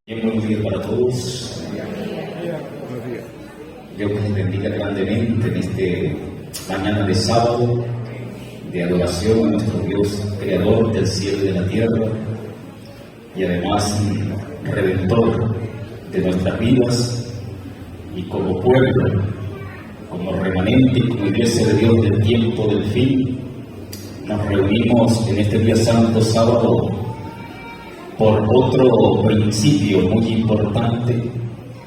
Bien, buenos días para todos. Dios les bendiga grandemente en este mañana de sábado de adoración a nuestro Dios, creador del cielo y de la tierra, y además redentor de nuestras vidas, y como pueblo, como remanente y como iglesia de Dios del tiempo del fin, nos reunimos en este día santo, sábado, por otro principio muy importante,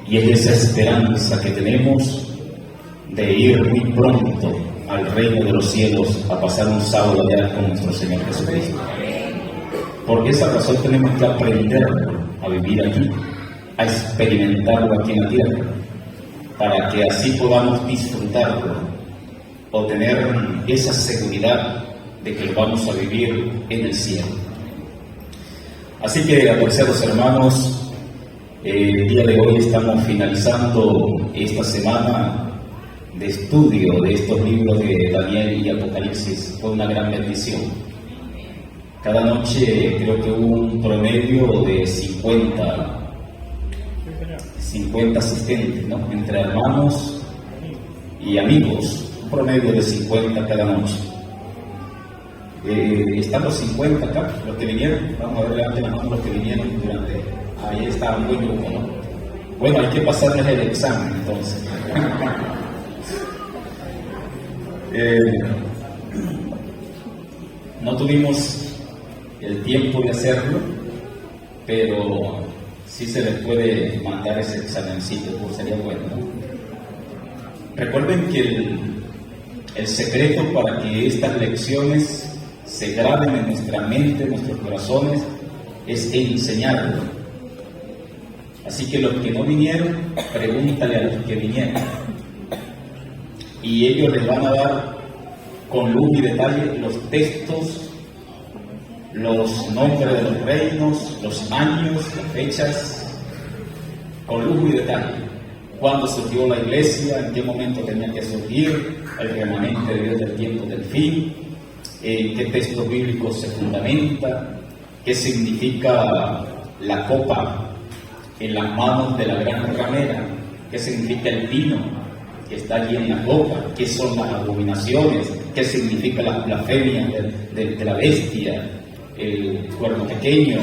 y es esa esperanza que tenemos de ir muy pronto al reino de los cielos a pasar un sábado allá con nuestro Señor Jesucristo. Por esa razón tenemos que aprender a vivir aquí, a experimentarlo aquí en la tierra, para que así podamos disfrutarlo o tener esa seguridad de que lo vamos a vivir en el cielo. Así que, apreciados hermanos, el día de hoy estamos finalizando esta semana de estudio de estos libros de Daniel y Apocalipsis. Fue una gran bendición. Cada noche creo que hubo un promedio de 50 asistentes, ¿no? Entre hermanos y amigos, un promedio de 50 cada noche. Están los 50 acá, los que vinieron. Vamos a ver, levanten las manos los que vinieron durante. Ahí está un buen grupo, ¿no? Bueno, hay que pasarles el examen entonces. No tuvimos el tiempo de hacerlo, pero sí se les puede mandar ese examencito, pues sería bueno, ¿no? Recuerden que el secreto para que estas lecciones se graben en nuestra mente, en nuestros corazones, es enseñarlo. Así que los que no vinieron, pregúntale a los que vinieron, y ellos les van a dar con luz y detalle los textos, los nombres de los reinos, los años, las fechas, con luz y detalle. Cuándo surgió la iglesia, en qué momento tenía que surgir, el remanente de Dios del tiempo del fin, qué textos bíblicos se fundamenta, qué significa la copa en las manos de la gran ramera, qué significa el vino que está allí en la copa, qué son las abominaciones, qué significa la blasfemia de la bestia, el cuerno pequeño,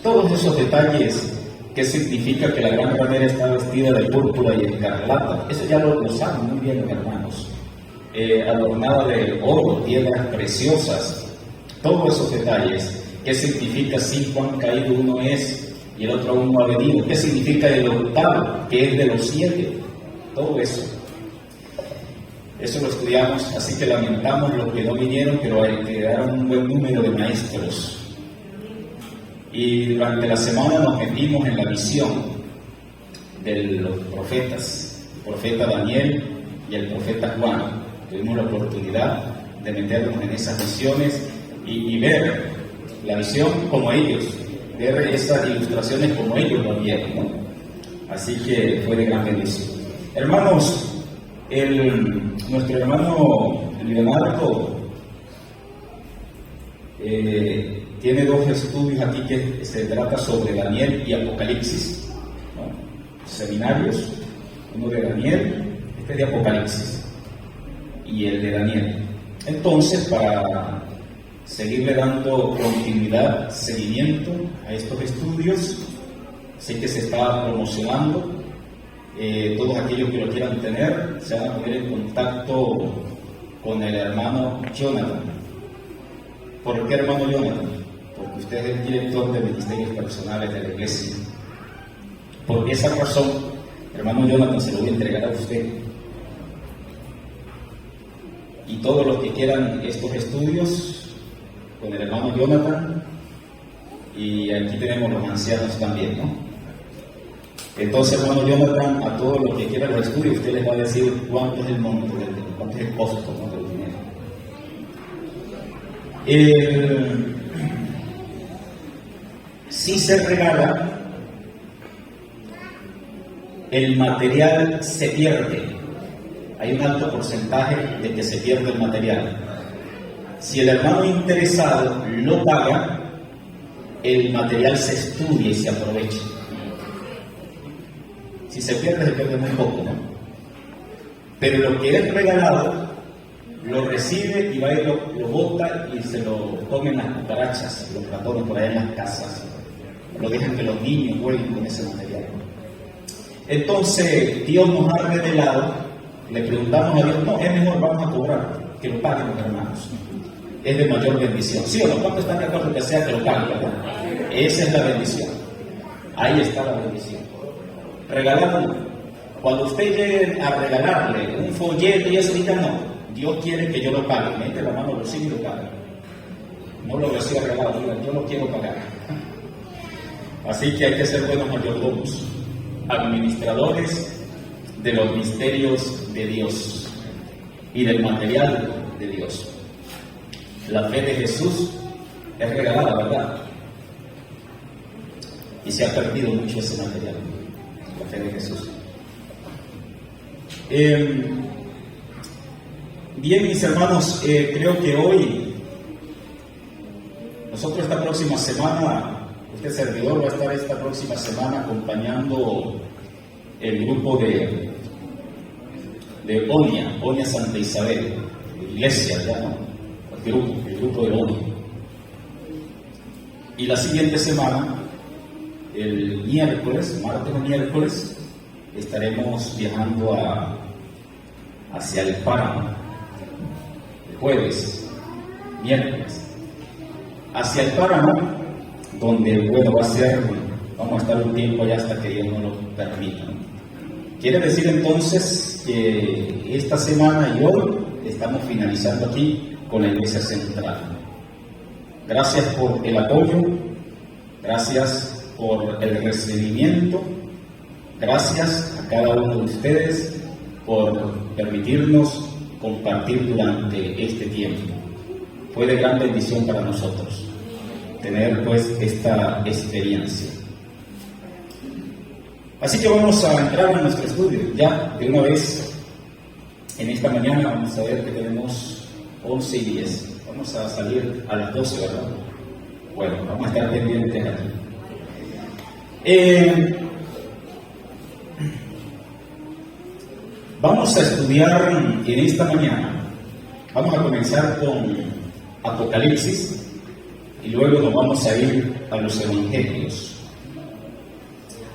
todos esos detalles. ¿Qué significa que la gran ramera está vestida de púrpura y escarlata? Eso ya lo saben muy bien los hermanos. Adornada de oro, piedras preciosas, todos esos detalles. ¿Qué significa si cuán caído uno es y el otro aún no ha venido? ¿Qué significa el octavo, que es de los 7? Todo eso. Eso lo estudiamos, así que lamentamos los que no vinieron, pero quedaron un buen número de maestros. Y durante la semana nos metimos en la visión de los profetas, el profeta Daniel y el profeta Juan. Tuvimos la oportunidad de meternos en esas visiones y ver la visión como ellos, ver esas ilustraciones como ellos lo vieron, ¿no? Así que fue de gran bendición. Hermanos, nuestro hermano Leonardo tiene 2 estudios aquí que se trata sobre Daniel y Apocalipsis, ¿no? Seminarios, uno de Daniel, este de Apocalipsis, y el de Daniel. Entonces, para seguirle dando continuidad, seguimiento a estos estudios, sé que se está promocionando. Todos aquellos que lo quieran tener se van a poner en contacto con el hermano Jonathan. ¿Por qué hermano Jonathan? Porque usted es el director de ministerios personales de la iglesia. Por esa razón, hermano Jonathan, se lo voy a entregar a usted. Y todos los que quieran estos estudios, con el hermano Jonathan, y aquí tenemos los ancianos también, ¿no? Entonces, hermano Jonathan, a todos los que quieran los estudios, usted les va a decir cuánto es el monto, cuánto es el costo, ¿no?, del dinero. Si se regala, el material se pierde. Hay un alto porcentaje de que se pierde el material. Si el hermano interesado lo paga, el material se estudia y se aprovecha. Si se pierde muy poco, ¿no? Pero lo que es regalado, lo recibe y va y lo bota y se lo comen las cucarachas, los ratones por ahí en las casas. Lo dejan que los niños jueguen con ese material. Entonces, Dios nos ha revelado, le preguntamos a Dios, no, es mejor, vamos a cobrar, que lo paguen los hermanos. Es de mayor bendición. ¿Sí o no? ¿Cuántos están de acuerdo que sea que lo paguen, verdad? Esa es la bendición. Ahí está la bendición. Regalarlo. Cuando usted llegue a regalarle un folleto y eso, diga no. Dios quiere que yo lo pague. Mete la mano al bolsillo y lo paga. No lo reciba regalado, diga, yo lo quiero pagar. Así que hay que ser buenos mayordomos, administradores de los misterios de Dios y del material de Dios. La fe de Jesús es regalada, ¿verdad? Y se ha perdido mucho ese material, la fe de Jesús. Bien, mis hermanos, creo que hoy, nosotros esta próxima semana, este servidor va a estar esta próxima semana acompañando el grupo de Onia Santa Isabel, iglesia, ya no, el grupo de Onia. Y la siguiente semana, el miércoles, martes o miércoles, estaremos viajando hacia el Páramo, el jueves, miércoles, hacia el Páramo, donde, bueno, vamos a estar un tiempo allá hasta que Dios nos lo permita. Quiere decir entonces que esta semana y hoy estamos finalizando aquí con la Iglesia Central. Gracias por el apoyo, gracias por el recibimiento, gracias a cada uno de ustedes por permitirnos compartir durante este tiempo. Fue de gran bendición para nosotros tener pues esta experiencia. Así que vamos a entrar en nuestro estudio ya de una vez. En esta mañana vamos a ver que tenemos 11 y 10. Vamos a salir a las 12, ¿verdad? Bueno, vamos a estar pendientes aquí. Vamos a estudiar en esta mañana. Vamos a comenzar con Apocalipsis y luego nos vamos a ir a los Evangelios.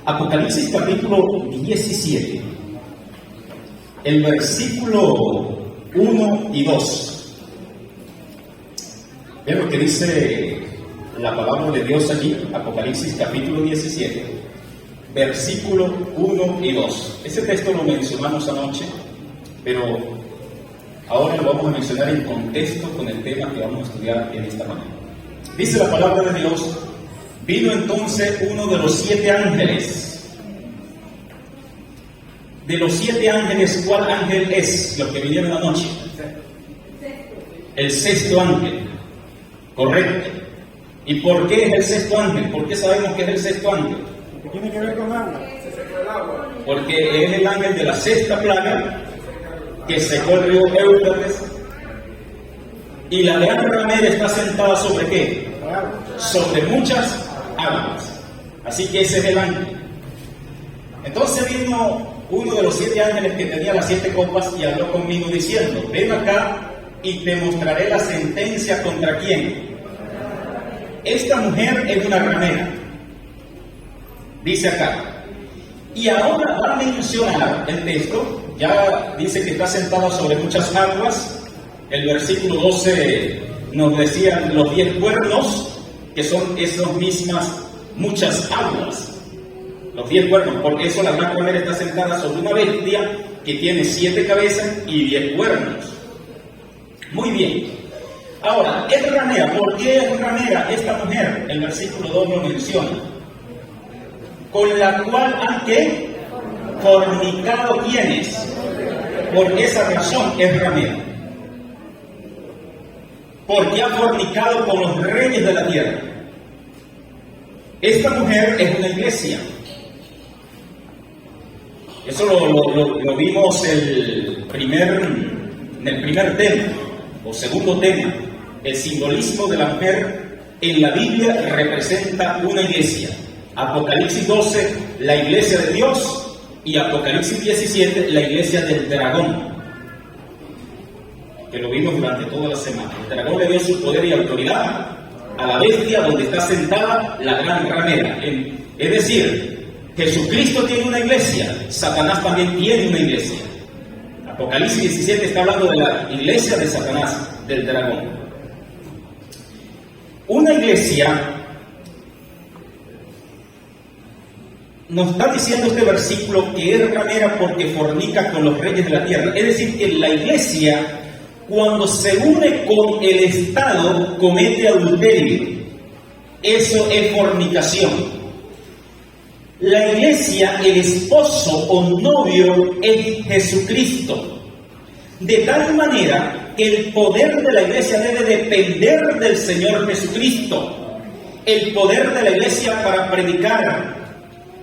Apocalipsis capítulo 17, el versículo 1 y 2. Vean lo que dice la palabra de Dios allí, Apocalipsis capítulo 17, versículo 1 y 2. Ese texto lo mencionamos anoche, pero ahora lo vamos a mencionar en contexto con el tema que vamos a estudiar en esta mañana. Dice la palabra de Dios: vino entonces uno de los 7 ángeles. De los 7 ángeles, ¿cuál ángel es? Los que vinieron anoche. El sexto ángel. Correcto. ¿Y por qué es el sexto ángel? ¿Por qué sabemos que es el sexto ángel? Porque tiene que ver con agua. Porque es el ángel de la sexta plaga que secó el río Éufrates. Y la gran ramera está sentada sobre ¿qué? Sobre muchas aguas. Así que ese es el ángel. Entonces vino uno de los 7 ángeles que tenía las 7 copas y habló conmigo diciendo: ven acá y te mostraré la sentencia contra quién. Esta mujer es una ramera. Dice acá. Y ahora va a mencionar el texto. Ya dice que está sentada sobre muchas aguas. El versículo 12 nos decían los 10 cuernos, que son esas mismas muchas aguas. Los 10 cuernos, porque eso la gran ramera está sentada sobre una bestia que tiene 7 cabezas y 10 cuernos. Muy bien. Ahora, es ramera. ¿Por qué es ramera esta mujer? El versículo 2 lo menciona. Con la cual han ¿qué? Fornicado ¿quiénes? Por esa razón es ramera. Porque ha fornicado con los reyes de la tierra. Esta mujer es una iglesia. Eso lo vimos en el primer tema, o segundo tema. El simbolismo de la mujer en la Biblia representa una iglesia. Apocalipsis 12, la iglesia de Dios. y Apocalipsis 17, la iglesia del dragón, que lo vimos durante toda la semana. El dragón le dio su poder y autoridad a la bestia donde está sentada la gran ramera. Es decir, Jesucristo tiene una iglesia, Satanás también tiene una iglesia. Apocalipsis 17 está hablando de la iglesia de Satanás, del dragón. Una iglesia, nos está diciendo este versículo, que es ramera porque fornica con los reyes de la tierra. Es decir, que la iglesia, cuando se une con el Estado, comete adulterio. Eso es fornicación. La iglesia, el esposo o novio es Jesucristo. De tal manera que el poder de la iglesia debe depender del Señor Jesucristo. El poder de la iglesia para predicar,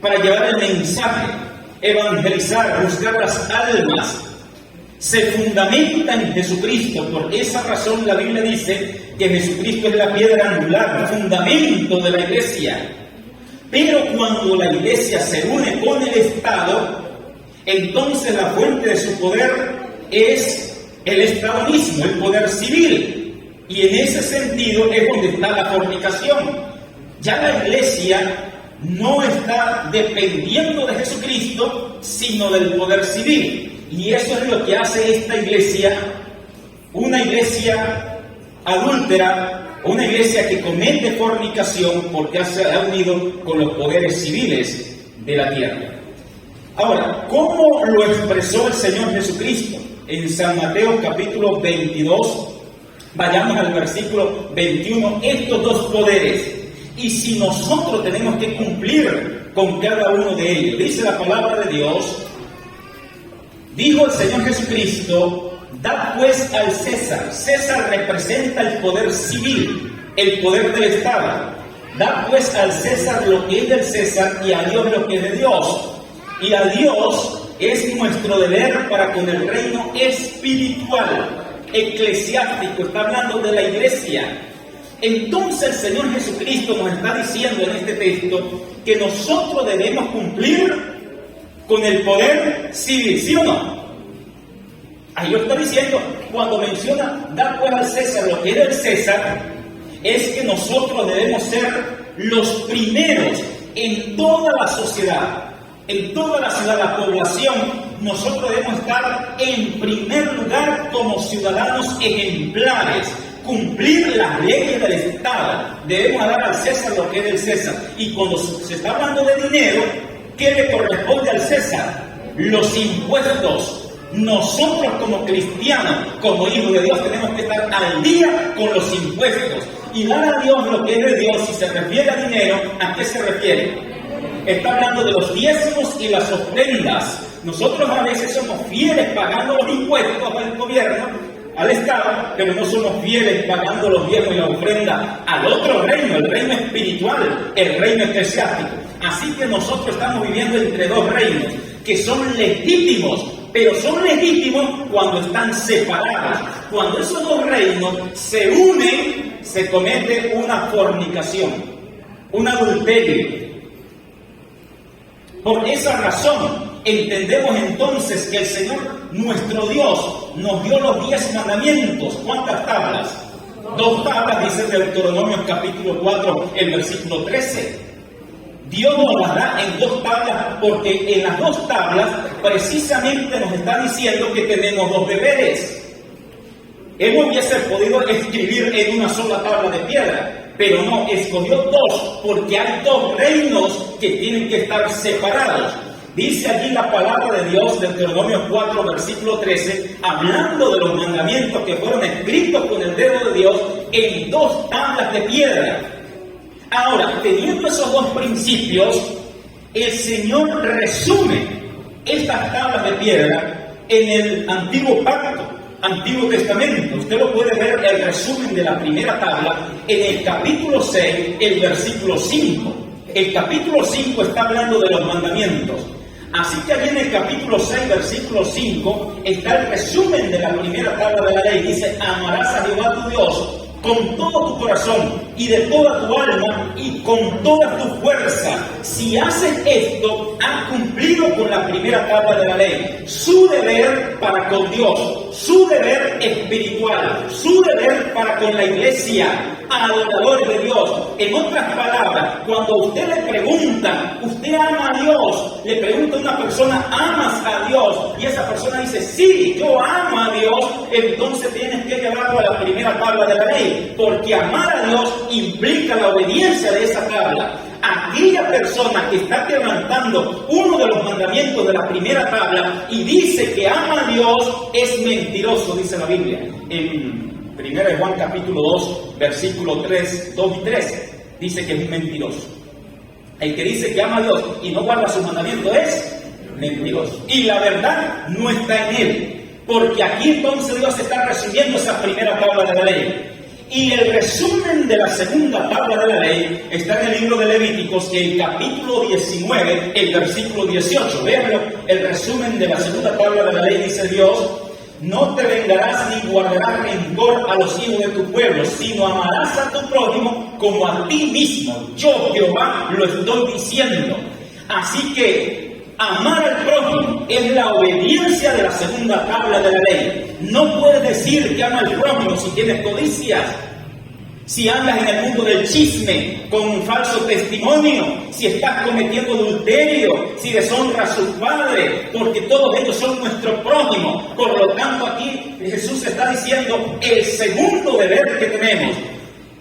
para llevar el mensaje, evangelizar, buscar las almas, se fundamenta en Jesucristo. Por esa razón la Biblia dice que Jesucristo es la piedra angular, el fundamento de la iglesia. Pero cuando la iglesia se une con el Estado, entonces la fuente de su poder es el Estado mismo, el poder civil. Y en ese sentido es donde está la fornicación. Ya la iglesia no está dependiendo de Jesucristo, sino del poder civil. Y eso es lo que hace esta iglesia, una iglesia adúltera, una iglesia que comete fornicación porque se ha unido con los poderes civiles de la tierra. Ahora, ¿cómo lo expresó el Señor Jesucristo? En San Mateo capítulo 22, vayamos al versículo 21, estos dos poderes. Y si nosotros tenemos que cumplir con cada uno de ellos, dice la palabra de Dios, dijo el Señor Jesucristo, dad pues al César. César representa el poder civil, el poder del Estado. Dad pues al César lo que es del César y a Dios lo que es de Dios. Y a Dios es nuestro deber para con el reino espiritual, eclesiástico, está hablando de la iglesia. Entonces el Señor Jesucristo nos está diciendo en este texto que nosotros debemos cumplir con el poder civil, ¿sí o no? Ahí lo está diciendo, cuando menciona, da pues al César lo que es del César, es que nosotros debemos ser los primeros en toda la sociedad, en toda la ciudad, la población. Nosotros debemos estar en primer lugar como ciudadanos ejemplares, cumplir las leyes del Estado. Debemos dar al César lo que es del César. Y cuando se está hablando de dinero, ¿qué le corresponde al César? Los impuestos. Nosotros como cristianos, como hijos de Dios, tenemos que estar al día con los impuestos y dar a Dios lo que es de Dios. Si se refiere a dinero, ¿a qué se refiere? Está hablando de los diezmos y las ofrendas. Nosotros a veces somos fieles pagando los impuestos al gobierno, al Estado, pero no somos fieles pagando los diezmos y la ofrenda al otro reino, el reino espiritual, el reino eclesiástico. Así que nosotros estamos viviendo entre dos reinos que son legítimos, pero son legítimos cuando están separados. Cuando esos dos reinos se unen, se comete una fornicación, un adulterio. Por esa razón, entendemos entonces que el Señor, nuestro Dios, nos dio los 10 mandamientos. ¿Cuántas tablas? 2 tablas, dice Deuteronomio capítulo 4, el versículo 13. Dios nos las da en 2 tablas porque en las 2 tablas precisamente nos está diciendo que tenemos 2 deberes. Él no hubiese podido escribir en una sola tabla de piedra, pero no, escogió 2 porque hay 2 reinos que tienen que estar separados. Dice allí la palabra de Dios, Deuteronomio 4, versículo 13, hablando de los mandamientos que fueron escritos con el dedo de Dios en 2 tablas de piedra. Ahora, teniendo esos 2 principios, el Señor resume estas tablas de piedra en el Antiguo Pacto, Antiguo Testamento. Usted lo puede ver, el resumen de la primera tabla, en el capítulo 6, el versículo 5. El capítulo 5 está hablando de los mandamientos. Así que allí en el capítulo 6, versículo 5, está el resumen de la primera tabla de la ley. Dice, amarás a Jehová tu Dios con todo tu corazón y de toda tu alma y con toda tu fuerza. Si haces esto, has cumplido con la primera tabla de la ley. Su deber para con Dios, su deber espiritual, su deber para con la iglesia, adoradores de Dios. En otras palabras, cuando usted le pregunta, ¿usted ama a Dios? Le pregunta a una persona, ¿amas a Dios? Y esa persona dice, sí, yo amo a Dios. Entonces tienes que llevarlo a la primera tabla de la ley, porque amar a Dios implica la obediencia de esa tabla. Aquella persona que está quebrantando uno de los mandamientos de la primera tabla y dice que ama a Dios es mentiroso, dice la Biblia. En 1 Juan capítulo 2, versículo 3, 2 y 3, dice que es un mentiroso. El que dice que ama a Dios y no guarda sus mandamientos es mentiroso. Y la verdad no está en él. Porque aquí entonces Dios está resumiendo esa primera tabla de la ley. Y el resumen de la segunda tabla de la ley está en el libro de Levíticos, en el capítulo 19, el versículo 18. Véanlo, el resumen de la segunda tabla de la ley dice Dios: no te vengarás ni guardarás rencor a los hijos de tu pueblo, sino amarás a tu prójimo como a ti mismo. Yo, Jehová, lo estoy diciendo. Así que amar al prójimo es la obediencia de la segunda tabla de la ley. No puedes decir que ama al prójimo si tienes codicias, si andas en el mundo del chisme con un falso testimonio, si estás cometiendo adulterio, si deshonras a su padre, porque todos ellos son nuestro prójimo. Por lo tanto, aquí Jesús está diciendo el segundo deber que tenemos.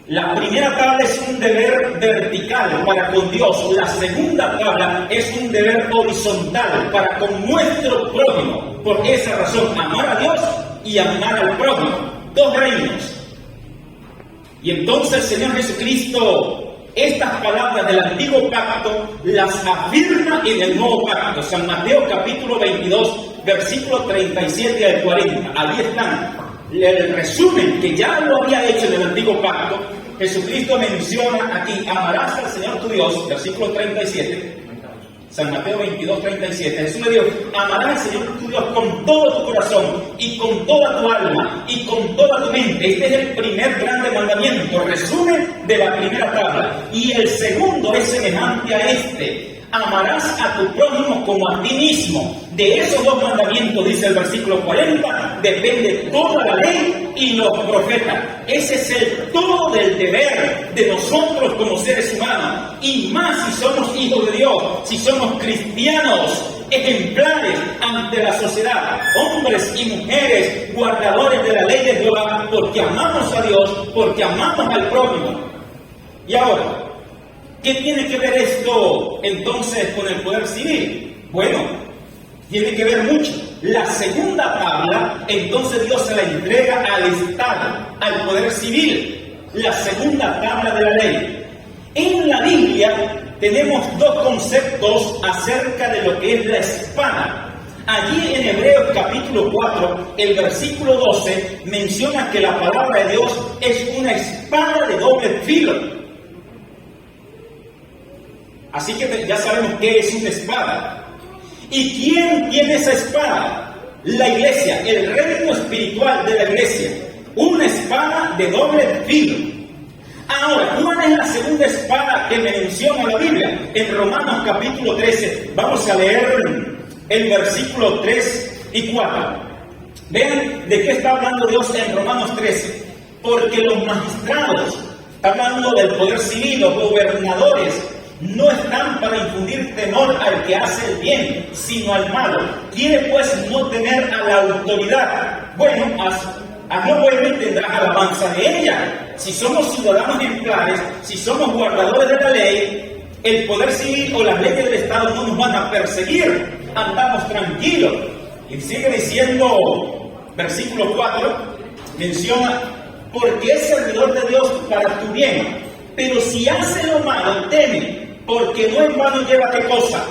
La primera tabla es un deber vertical para con Dios. La segunda tabla es un deber horizontal para con nuestro prójimo. Por esa razón, amar a Dios y amar al prójimo. Dos reinos. Y entonces el Señor Jesucristo, estas palabras del antiguo pacto, las afirma en el nuevo pacto. San Mateo capítulo 22, versículos 37 al 40. Ahí están. El resumen que ya lo había hecho en el antiguo pacto. Jesucristo menciona aquí: amarás al Señor tu Dios, versículo 37, San Mateo 22, 37. Jesús le dijo: amarás al Señor tu Dios con todo tu corazón y con toda tu alma y con toda tu mente. Este es el primer grande mandamiento, resumen de la primera tabla. Y el segundo es semejante a este: amarás a tu prójimo como a ti mismo. De esos dos mandamientos, dice el versículo 40, depende toda la ley y los profetas. Ese es el todo del deber de nosotros como seres humanos. Y más si somos hijos de Dios, si somos cristianos ejemplares ante la sociedad, hombres y mujeres guardadores de la ley de Jehová, porque amamos a Dios, porque amamos al prójimo. Y ahora, ¿qué tiene que ver esto entonces con el poder civil? Bueno, tiene que ver mucho. La segunda tabla, entonces Dios se la entrega al Estado, al poder civil. La segunda tabla de la ley. En la Biblia tenemos dos conceptos acerca de lo que es la espada. Allí en Hebreos capítulo 4, el versículo 12, menciona que la palabra de Dios es una espada de doble filo. Así que ya sabemos qué es una espada. ¿Y quién tiene esa espada? La iglesia, el reino espiritual de la iglesia. Una espada de doble filo. Ahora, ¿cuál es la segunda espada que menciona la Biblia? En Romanos capítulo 13, vamos a leer el versículo 3 y 4. Vean de qué está hablando Dios en Romanos 13. Porque los magistrados, está hablando del poder civil, los gobernadores, no están para infundir temor al que hace el bien, sino al malo. Quiere pues no temer a la autoridad. Bueno, hazlo bueno y tendrás alabanza de ella. Si somos ciudadanos ejemplares, si somos guardadores de la ley, el poder civil o las leyes del Estado no nos van a perseguir. Andamos tranquilos. Y sigue diciendo, versículo 4, menciona: porque es servidor de Dios para tu bien. Pero si hace lo malo, teme, porque no en vano lleva ¿qué cosa?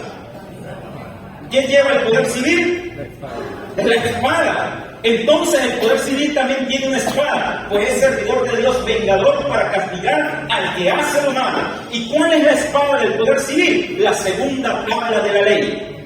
¿Quién lleva el poder civil? La espada. Entonces el poder civil también tiene una espada, pues es servidor de Dios, vengador para castigar al que hace lo malo. ¿Y cuál es la espada del poder civil? La segunda tabla de la ley.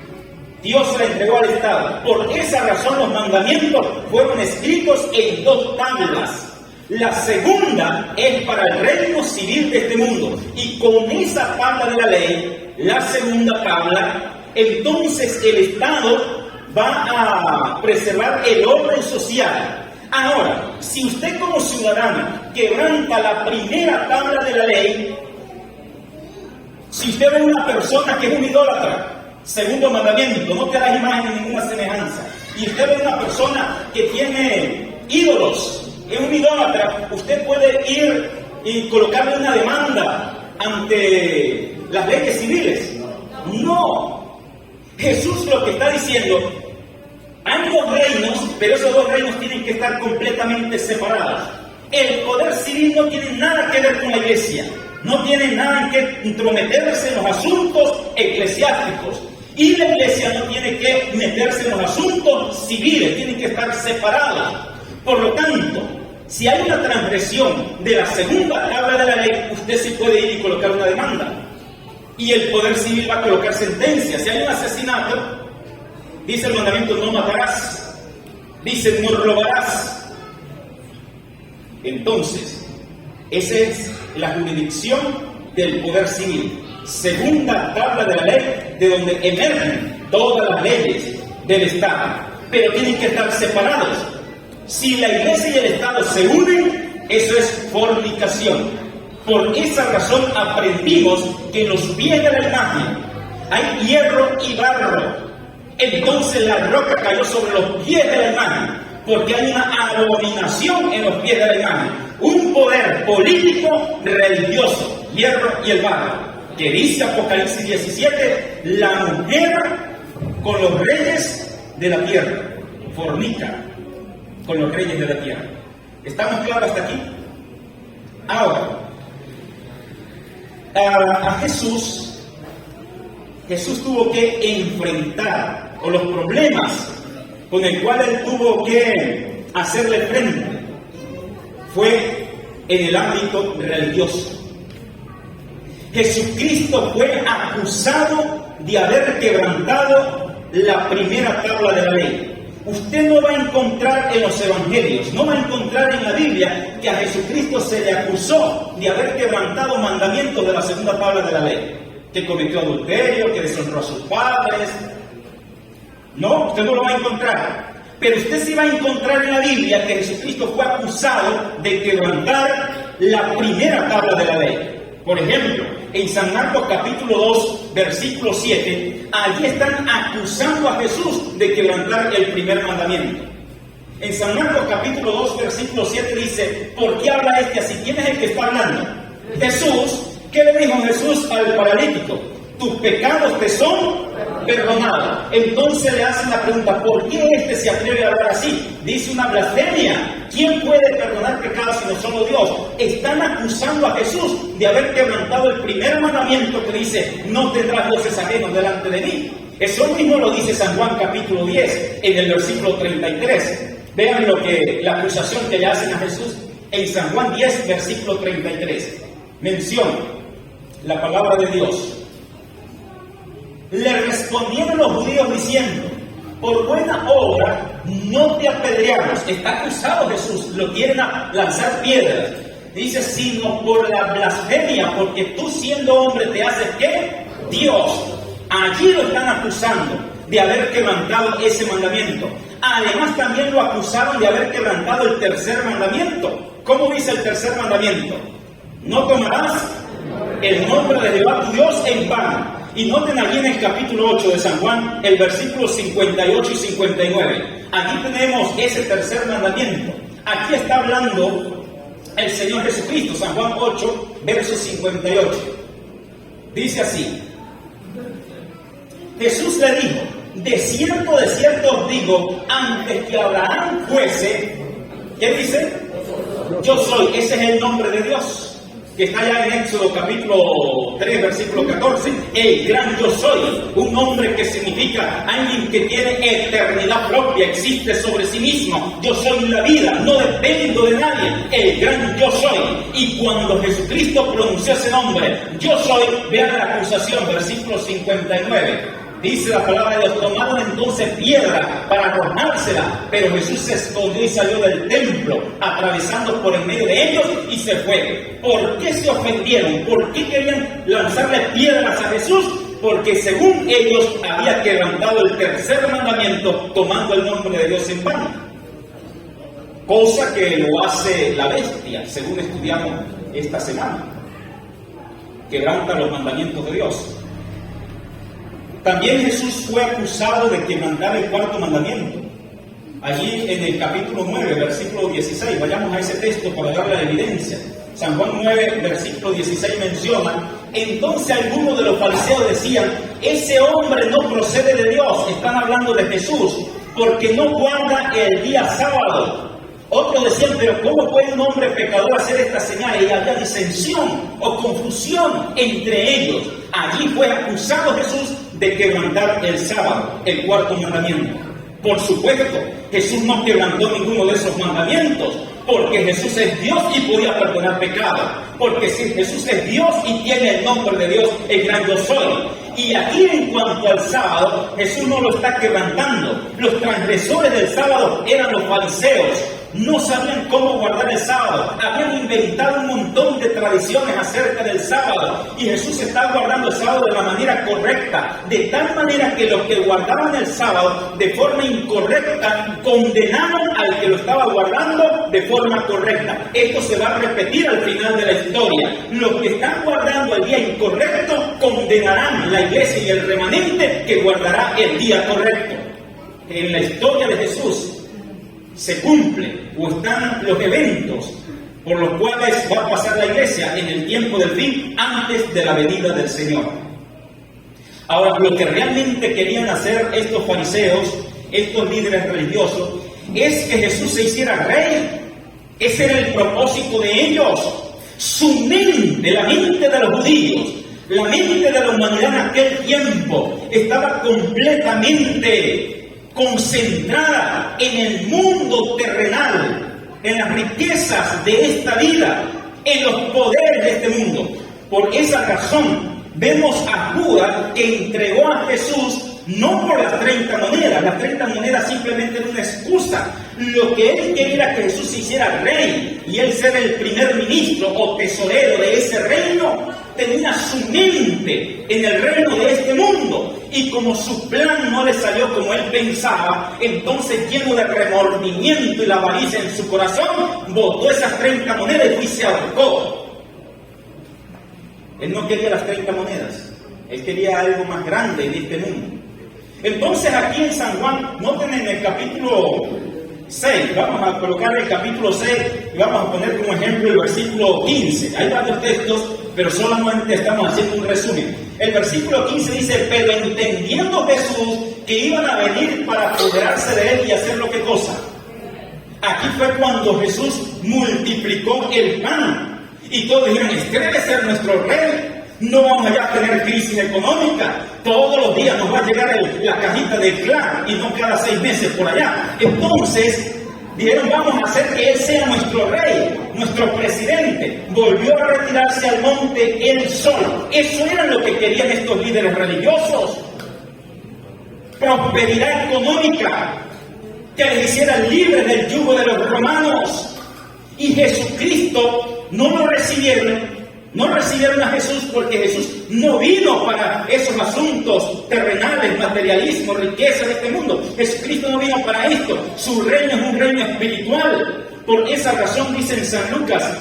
Dios se la entregó al Estado. Por esa razón los mandamientos fueron escritos en dos tablas. La segunda es para el reino civil de este mundo. Y con esa tabla de la ley, la segunda tabla, entonces el Estado va a preservar el orden social. Ahora, si usted como ciudadano quebranta la primera tabla de la ley, si usted ve una persona que es un idólatra, segundo mandamiento, no te harás imagen ni ninguna semejanza, y usted ve una persona que tiene ídolos, es un idólatra, usted puede ir y colocarle una demanda ante las leyes civiles. No. Jesús lo que está diciendo, hay dos reinos, pero esos dos reinos tienen que estar completamente separados. El poder civil no tiene nada que ver con la iglesia, no tiene nada que intrometerse en los asuntos eclesiásticos. Y la iglesia no tiene que meterse en los asuntos civiles, tienen que estar separados. Por lo tanto, si hay una transgresión de la segunda tabla de la ley, usted sí puede ir y colocar una demanda. Y el poder civil va a colocar sentencia. Si hay un asesinato, dice el mandamiento, no matarás. Dice, no robarás. Entonces, esa es la jurisdicción del poder civil. Segunda tabla de la ley, de donde emergen todas las leyes del Estado. Pero tienen que estar separados. Si la iglesia y el Estado se unen, eso es fornicación. Por esa razón aprendimos que en los pies de la imagen hay hierro y barro. Entonces la roca cayó sobre los pies de la imagen, porque hay una abominación en los pies de la imagen. Un poder político religioso, hierro y el barro, que dice Apocalipsis 17, la mujer con los reyes de la tierra, fornica con los reyes de la tierra. ¿Estamos claros hasta aquí? Ahora, a Jesús tuvo que enfrentar, o los problemas con el cual él tuvo que hacerle frente, fue en el ámbito religioso. Jesucristo fue acusado de haber quebrantado la primera tabla de la ley. Usted no va a encontrar en los evangelios, no va a encontrar en la Biblia que a Jesucristo se le acusó de haber quebrantado mandamientos de la segunda tabla de la ley, que cometió adulterio, que deshonró a sus padres. No, usted no lo va a encontrar. Pero usted sí va a encontrar en la Biblia que Jesucristo fue acusado de quebrantar la primera tabla de la ley. Por ejemplo, en San Marcos capítulo 2, versículo 7, allí están acusando a Jesús de quebrantar el primer mandamiento. En San Marcos capítulo 2, versículo 7 dice, ¿por qué habla este así? ¿Quién es el que está hablando? Jesús. ¿Qué le dijo Jesús al paralítico? Tus pecados te son perdonados. Entonces le hacen la pregunta, ¿por qué este se atreve a hablar así? Dice una blasfemia. ¿Quién puede perdonar pecados sino solo Dios? Están acusando a Jesús de haber quebrantado el primer mandamiento que dice, no tendrás dioses ajenos delante de mí. Eso mismo lo dice San Juan capítulo 10, en el versículo 33. Vean la acusación que le hacen a Jesús en San Juan 10, versículo 33. Menciona la palabra de Dios. Le respondieron los judíos diciendo, por buena obra no te apedreamos. Está acusado Jesús, lo quieren lanzar piedras. Dice, sino por la blasfemia, porque tú siendo hombre te haces ¿qué? Dios. Allí lo están acusando de haber quebrantado ese mandamiento. Además también lo acusaron de haber quebrantado el tercer mandamiento. ¿Cómo dice el tercer mandamiento? No tomarás el nombre de Jehová tu Dios en vano. Y noten allí en el capítulo 8 de San Juan, el versículo 58 y 59. Aquí tenemos ese tercer mandamiento. Aquí está hablando el Señor Jesucristo, San Juan 8, verso 58. Dice así, Jesús le dijo, de cierto os digo, antes que Abraham fuese, ¿qué dice? Yo soy, ese es el nombre de Dios, que está allá en Éxodo capítulo 3, versículo 14, el gran yo soy, un nombre que significa alguien que tiene eternidad propia, existe sobre sí mismo. Yo soy la vida, no dependo de nadie, el gran yo soy. Y cuando Jesucristo pronunció ese nombre, yo soy, vean la acusación, versículo 59, Dice la palabra de Dios, tomaron entonces piedra para arrojársela, pero Jesús se escondió y salió del templo, atravesando por en medio de ellos y se fue. ¿Por qué se ofendieron? ¿Por qué querían lanzarle piedras a Jesús? Porque según ellos había quebrantado el tercer mandamiento tomando el nombre de Dios en vano. Cosa que lo hace la bestia, según estudiamos esta semana. Quebranta los mandamientos de Dios. También Jesús fue acusado de quebrantar el cuarto mandamiento. Allí en el capítulo 9, versículo 16, vayamos a ese texto para darle la evidencia. San Juan 9, versículo 16 menciona: entonces algunos de los fariseos decían, ese hombre no procede de Dios. Están hablando de Jesús, porque no guarda el día sábado. Otros decían, pero ¿cómo puede un hombre pecador hacer esta señal? Y había disensión o confusión entre ellos. Allí fue acusado Jesús de quebrantar el sábado, el cuarto mandamiento. Por supuesto, Jesús no quebrantó ninguno de esos mandamientos, porque Jesús es Dios y podía perdonar pecado. Porque si Jesús es Dios y tiene el nombre de Dios, el gran yo soy. Y aquí en cuanto al sábado, Jesús no lo está quebrantando. Los transgresores del sábado eran los fariseos. No sabían cómo guardar el sábado. Habían inventado un montón de tradiciones acerca del sábado. Y Jesús está guardando el sábado de la manera correcta. De tal manera que los que guardaban el sábado de forma incorrecta condenaban al que lo estaba guardando de forma correcta. Esto se va a repetir al final de la historia. Los que están guardando el día incorrecto condenarán la iglesia y el remanente que guardará el día correcto. En la historia de Jesús se cumple o están los eventos por los cuales va a pasar la iglesia en el tiempo del fin, antes de la venida del Señor. Ahora, lo que realmente querían hacer estos fariseos, estos líderes religiosos, es que Jesús se hiciera rey. Ese era el propósito de ellos. Su mente, la mente de los judíos, la mente de la humanidad en aquel tiempo estaba completamente concentrada en el mundo terrenal, en las riquezas de esta vida, en los poderes de este mundo. Por esa razón vemos a Judas que entregó a Jesús no por las 30 monedas. Las 30 monedas simplemente eran una excusa. Lo que él quería era que Jesús se hiciera rey y él ser el primer ministro o tesorero de ese reino. Tenía su mente en el reino de este mundo, y como su plan no le salió como él pensaba, entonces, lleno de remordimiento y la avaricia en su corazón, botó esas 30 monedas y se ahorcó. Él no quería las 30 monedas, él quería algo más grande en este mundo. Entonces, aquí en San Juan, noten en el capítulo 6, vamos a colocar el capítulo 6 y vamos a poner como ejemplo el versículo 15. Hay varios textos, pero solamente estamos haciendo un resumen. El versículo 15 dice, pero entendiendo Jesús que iban a venir para apoderarse de él y hacer lo que cosa. Aquí fue cuando Jesús multiplicó el pan y todos dijeron, este debe ser nuestro rey. No vamos allá a tener crisis económica. Todos los días nos va a llegar la cajita de Clark y no cada 6 meses por allá. Entonces dijeron, vamos a hacer que él sea nuestro rey, nuestro presidente. Volvió a retirarse al monte él solo. Eso era lo que querían estos líderes religiosos. Prosperidad económica, que les hiciera libres del yugo de los romanos. Y Jesucristo no lo recibieron. No recibieron a Jesús porque Jesús no vino para esos asuntos terrenales, materialismo, riqueza de este mundo. Jesucristo no vino para esto. Su reino es un reino espiritual. Por esa razón dice en San Lucas,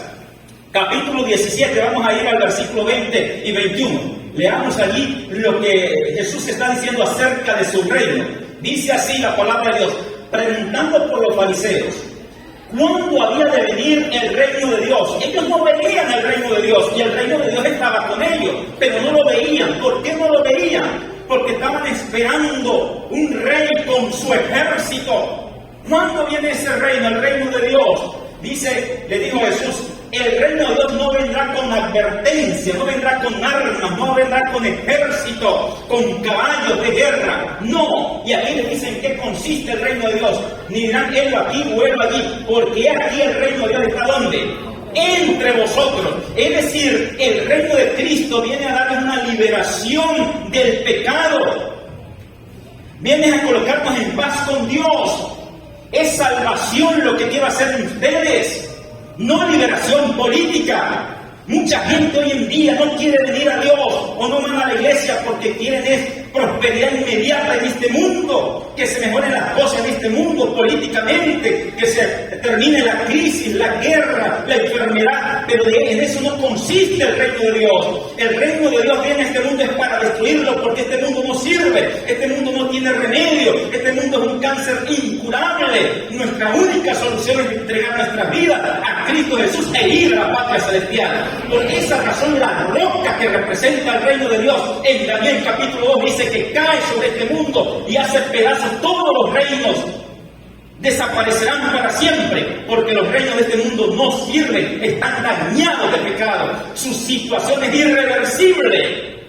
capítulo 17, vamos a ir al versículo 20 y 21. Leamos allí lo que Jesús está diciendo acerca de su reino. Dice así la palabra de Dios, preguntando por los fariseos, ¿cuándo había de venir el reino de Dios? Ellos no veían el reino de Dios y el reino de Dios estaba con ellos, pero no lo veían. ¿Por qué no lo veían? Porque estaban esperando un rey con su ejército. ¿Cuándo viene ese reino, el reino de Dios? Dice, le dijo Jesús, el reino de Dios no vendrá con advertencia, no vendrá con armas, no vendrá con ejército, con caballos de guerra. No. Y aquí le dicen qué consiste el reino de Dios. Ni dirán, él aquí o él allí, porque aquí el reino de Dios está ¿dónde? Entre vosotros. Es decir, el reino de Cristo viene a darles una liberación del pecado. Vienes a colocarnos en paz con Dios. Es salvación lo que quiero hacer en ustedes, no liberación política. Mucha gente hoy en día no quiere venir a Dios o no van a la iglesia porque quieren es prosperidad inmediata en este mundo, que se mejoren las cosas en este mundo políticamente, que se termine la crisis, la guerra, la enfermedad, pero en eso no consiste el reino de Dios. El reino de Dios viene a este mundo es para destruirlo, porque este mundo no sirve, este mundo no tiene remedio, este mundo es un cáncer incurable. Nuestra única solución es entregar nuestras vidas a Cristo Jesús e ir a la patria celestial. Por esa razón la roca que representa el reino de Dios en Daniel capítulo 2 dice que cae sobre este mundo y hace pedazos todos los reinos. Desaparecerán para siempre, porque los reinos de este mundo no sirven, están dañados de pecado. Su situación es irreversible.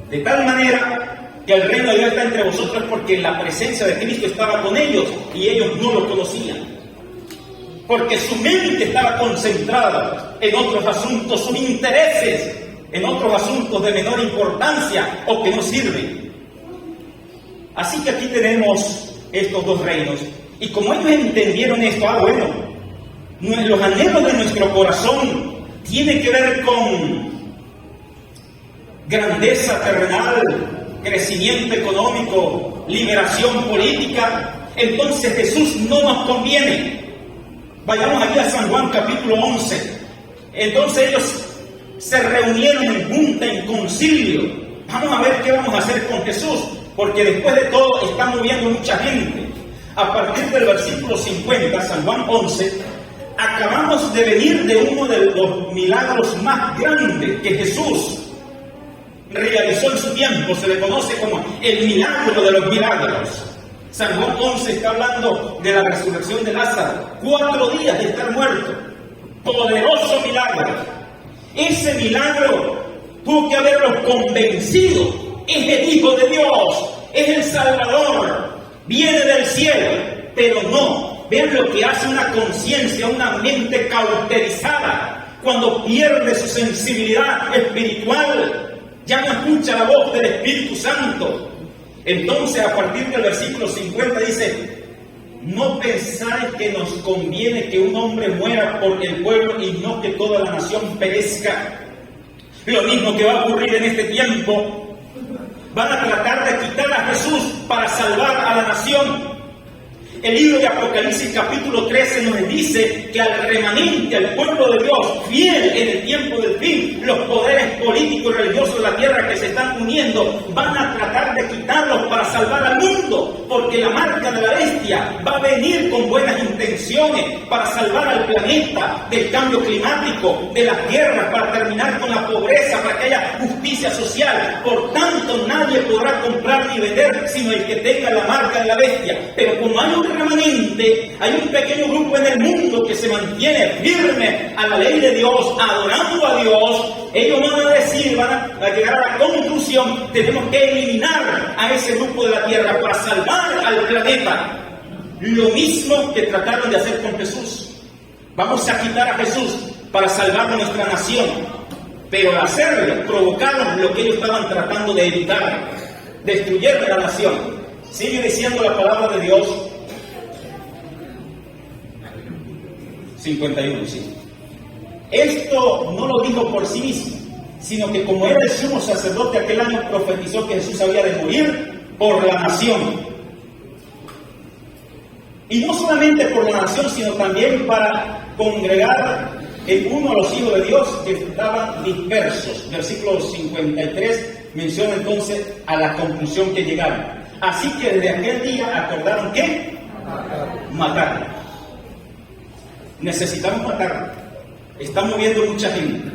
De tal manera que el reino de Dios está entre vosotros porque la presencia de Cristo estaba con ellos y ellos no lo conocían. Porque su mente estaba concentrada en otros asuntos, sus intereses en otros asuntos de menor importancia o que no sirven. Así que aquí tenemos estos dos reinos. Y como ellos entendieron esto, los anhelos de nuestro corazón tienen que ver con grandeza terrenal, crecimiento económico, liberación política. Entonces Jesús no nos conviene. Vayamos aquí a San Juan capítulo 11. Entonces ellos se reunieron en junta, en concilio. Vamos a ver qué vamos a hacer con Jesús, porque después de todo está moviendo mucha gente. A partir del versículo 50, San Juan 11, acabamos de venir de uno de los milagros más grandes que Jesús realizó en su tiempo. Se le conoce como el milagro de los milagros. San Juan 11 está hablando de la resurrección de Lázaro, 4 días de estar muerto. Poderoso milagro. Ese milagro tuvo que haberlos convencido. Es el Hijo de Dios, es el Salvador, viene del cielo, pero no. Vean lo que hace una conciencia, una mente cauterizada cuando pierde su sensibilidad espiritual. Ya no escucha la voz del Espíritu Santo. Entonces, a partir del versículo 50 dice: no pensáis que nos conviene que un hombre muera por el pueblo y no que toda la nación perezca. Lo mismo que va a ocurrir en este tiempo. Van a tratar de quitar a Jesús para salvar a la nación. El libro de Apocalipsis capítulo 13 nos dice que al remanente, al pueblo de Dios, fiel en el tiempo del fin, los poderes políticos y religiosos de la tierra que se están uniendo van a tratar de quitarlos para salvar al mundo, porque la marca de la bestia va a venir con buenas intenciones para salvar al planeta del cambio climático, de las guerras, para terminar con la pobreza, para que haya justicia social. Por tanto, nadie podrá comprar ni vender sino el que tenga la marca de la bestia. Pero como hay un remanente, hay un pequeño grupo en el mundo que se mantiene firme a la ley de Dios, adorando a Dios, ellos van a decir, van a llegar a la conclusión: tenemos que eliminar a ese grupo de la tierra para salvar al planeta. Lo mismo que trataron de hacer con Jesús. Vamos a quitar a Jesús para salvar a nuestra nación, pero al hacerlo provocaron lo que ellos estaban tratando de evitar: destruyeron la nación. Sigue diciendo la palabra de Dios. 51, sí. Esto no lo dijo por sí mismo, sino que como era el sumo sacerdote aquel año, profetizó que Jesús había de morir por la nación. Y no solamente por la nación, sino también para congregar en uno a los hijos de Dios que estaban dispersos. Versículo 53 menciona entonces a la conclusión que llegaron. Así que desde aquel día acordaron que matar. Necesitamos matar. Está moviendo mucha gente.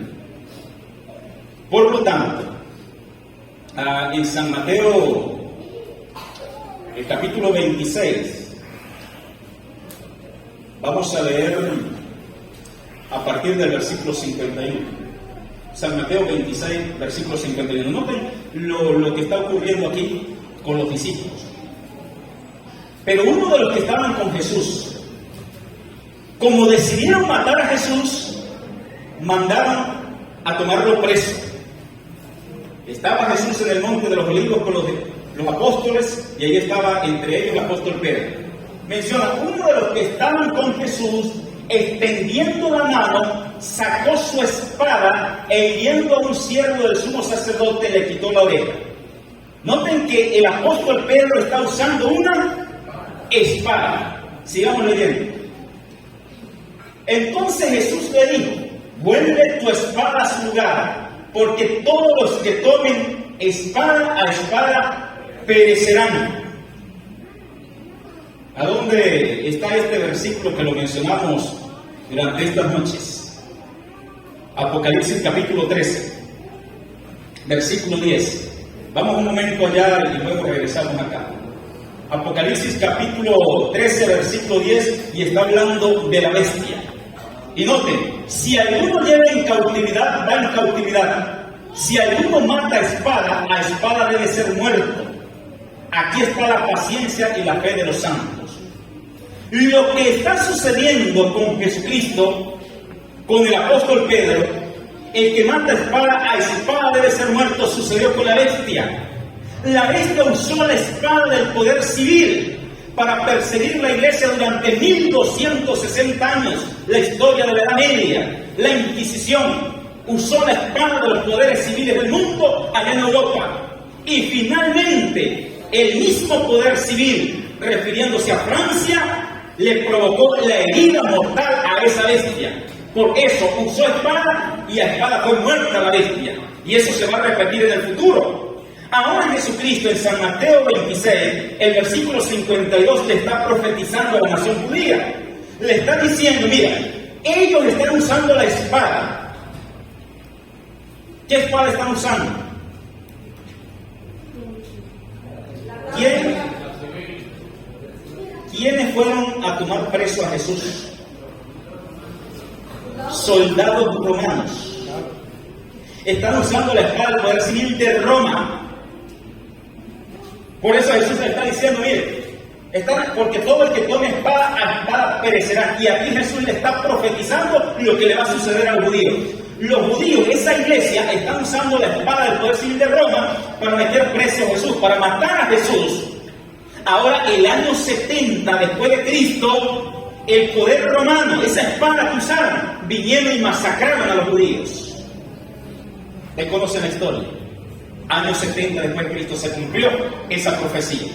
Por lo tanto, en San Mateo, el capítulo 26, vamos a leer a partir del versículo 51. San Mateo 26, versículo 51. Noten lo que está ocurriendo aquí con los discípulos. Pero uno de los que estaban con Jesús, como decidieron matar a Jesús, mandaron a tomarlo preso. Estaba Jesús en el monte de los Olivos con los los apóstoles, y ahí estaba entre ellos el apóstol Pedro. Menciona, uno de los que estaban con Jesús, extendiendo la mano, sacó su espada e hiriendo a un siervo del sumo sacerdote le quitó la oreja. Noten que el apóstol Pedro está usando una espada. Sigamos leyendo. Entonces Jesús le dijo, vuelve tu espada a su lugar, porque todos los que tomen espada a espada perecerán. ¿A dónde está este versículo que lo mencionamos durante estas noches? Apocalipsis capítulo 13, versículo 10. Vamos un momento allá y luego regresamos acá. Apocalipsis capítulo 13, versículo 10, y está hablando de la bestia. Y noten, si alguno lleva en cautividad, va en cautividad. Si alguno mata a espada debe ser muerto. Aquí está la paciencia y la fe de los santos. Lo que está sucediendo con Jesucristo, con el apóstol Pedro, el que mata a espada debe ser muerto, sucedió con la bestia. La bestia usó la espada del poder civil para perseguir la iglesia durante 1260 años, la historia de la Edad Media, la Inquisición. Usó la espada de los poderes civiles del mundo allá en Europa. Y finalmente, el mismo poder civil, refiriéndose a Francia, le provocó la herida mortal a esa bestia. Por eso usó espada y a espada fue muerta la bestia. Y eso se va a repetir en el futuro. Ahora Jesucristo en San Mateo 26, el versículo 52, le está profetizando a la nación judía. Le está diciendo, mira, ellos están usando la espada. ¿Qué espada están usando? ¿Quiénes fueron a tomar preso a Jesús? Soldados romanos. Están usando la espada del poder civil de Roma. Por eso Jesús le está diciendo, mire, porque todo el que tome espada a espada perecerá. Y aquí Jesús le está profetizando lo que le va a suceder a los judíos. Los judíos, esa iglesia, están usando la espada del poder civil de Roma para meter preso a Jesús, para matar a Jesús. Ahora, el año 70 después de Cristo, el poder romano, esa espada que usaron, vinieron y masacraron a los judíos. ¿Ustedes conocen la historia? Año 70 después de Cristo se cumplió esa profecía.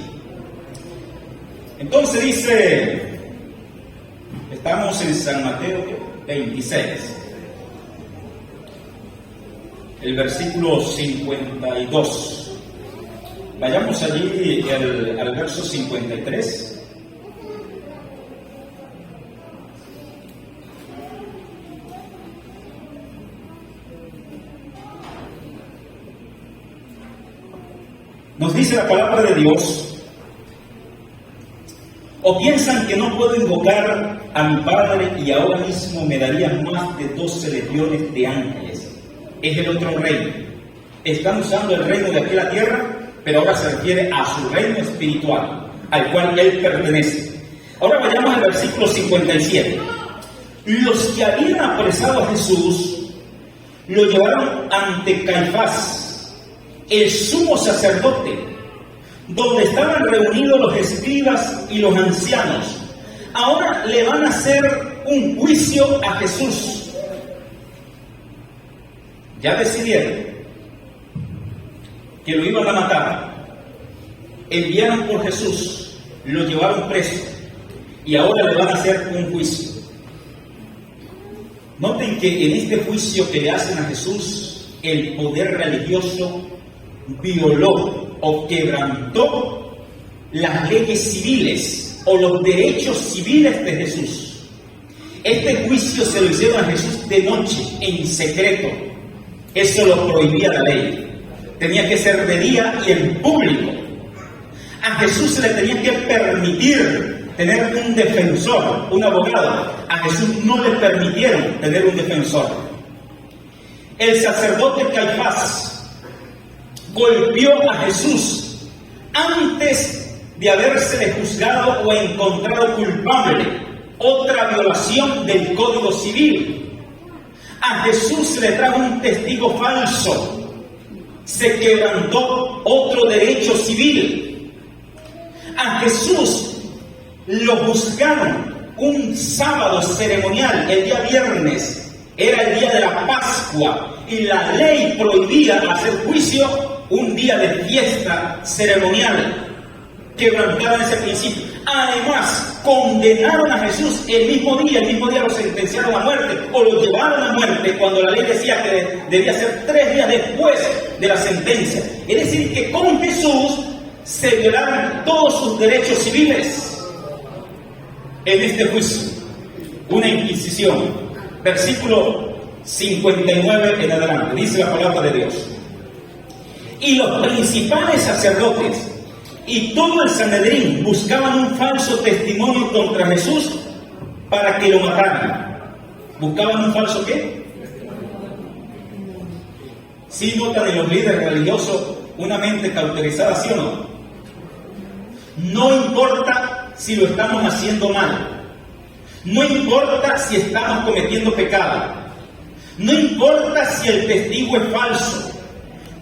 Entonces dice, estamos en San Mateo 26. El versículo 52. Vayamos allí al verso 53. Nos dice la palabra de Dios, ¿o piensan que no puedo invocar a mi Padre y ahora mismo me darían más de 12 legiones de ángeles? Es el otro reino. Están usando el reino de aquí la tierra, pero ahora se refiere a su reino espiritual, al cual él pertenece. Ahora vayamos al versículo 57. Los que habían apresado a Jesús lo llevaron ante Caifás, el sumo sacerdote, donde estaban reunidos los escribas y los ancianos. Ahora le van a hacer un juicio a Jesús. Ya decidieron que lo iban a matar. Enviaron por Jesús, lo llevaron preso y ahora le van a hacer un juicio. Noten que en este juicio que le hacen a Jesús, el poder religioso violó o quebrantó las leyes civiles o los derechos civiles de Jesús. Este juicio se lo hicieron a Jesús de noche, en secreto. Eso lo prohibía la ley. Tenía que ser de día y en público. A Jesús se le tenía que permitir tener un defensor, un abogado. A Jesús no le permitieron tener un defensor. El sacerdote Caifás golpeó a Jesús antes de habérsele juzgado o encontrado culpable. Otra violación del Código Civil. A Jesús se le trajo un testigo falso se quebrantó otro derecho civil. A Jesús lo juzgaron un sábado ceremonial, el día viernes, era el día de la Pascua, y la ley prohibía hacer juicio un día de fiesta ceremonial. Quebrantaron ese principio. Además, condenaron a Jesús el mismo día lo sentenciaron a muerte, o lo llevaron a muerte cuando la ley decía que debía ser 3 días después de la sentencia. Es decir, que con Jesús se violaron todos sus derechos civiles en este juicio. Una inquisición. Versículo 59 en adelante, dice la palabra de Dios. Y los principales sacerdotes y todo el Sanedrín buscaban un falso testimonio contra Jesús para que lo mataran. ¿Buscaban un falso qué? ¿Sí notan en los líderes religiosos una mente cauterizada, sí o no? No importa si lo estamos haciendo mal. No importa si estamos cometiendo pecado. No importa si el testigo es falso.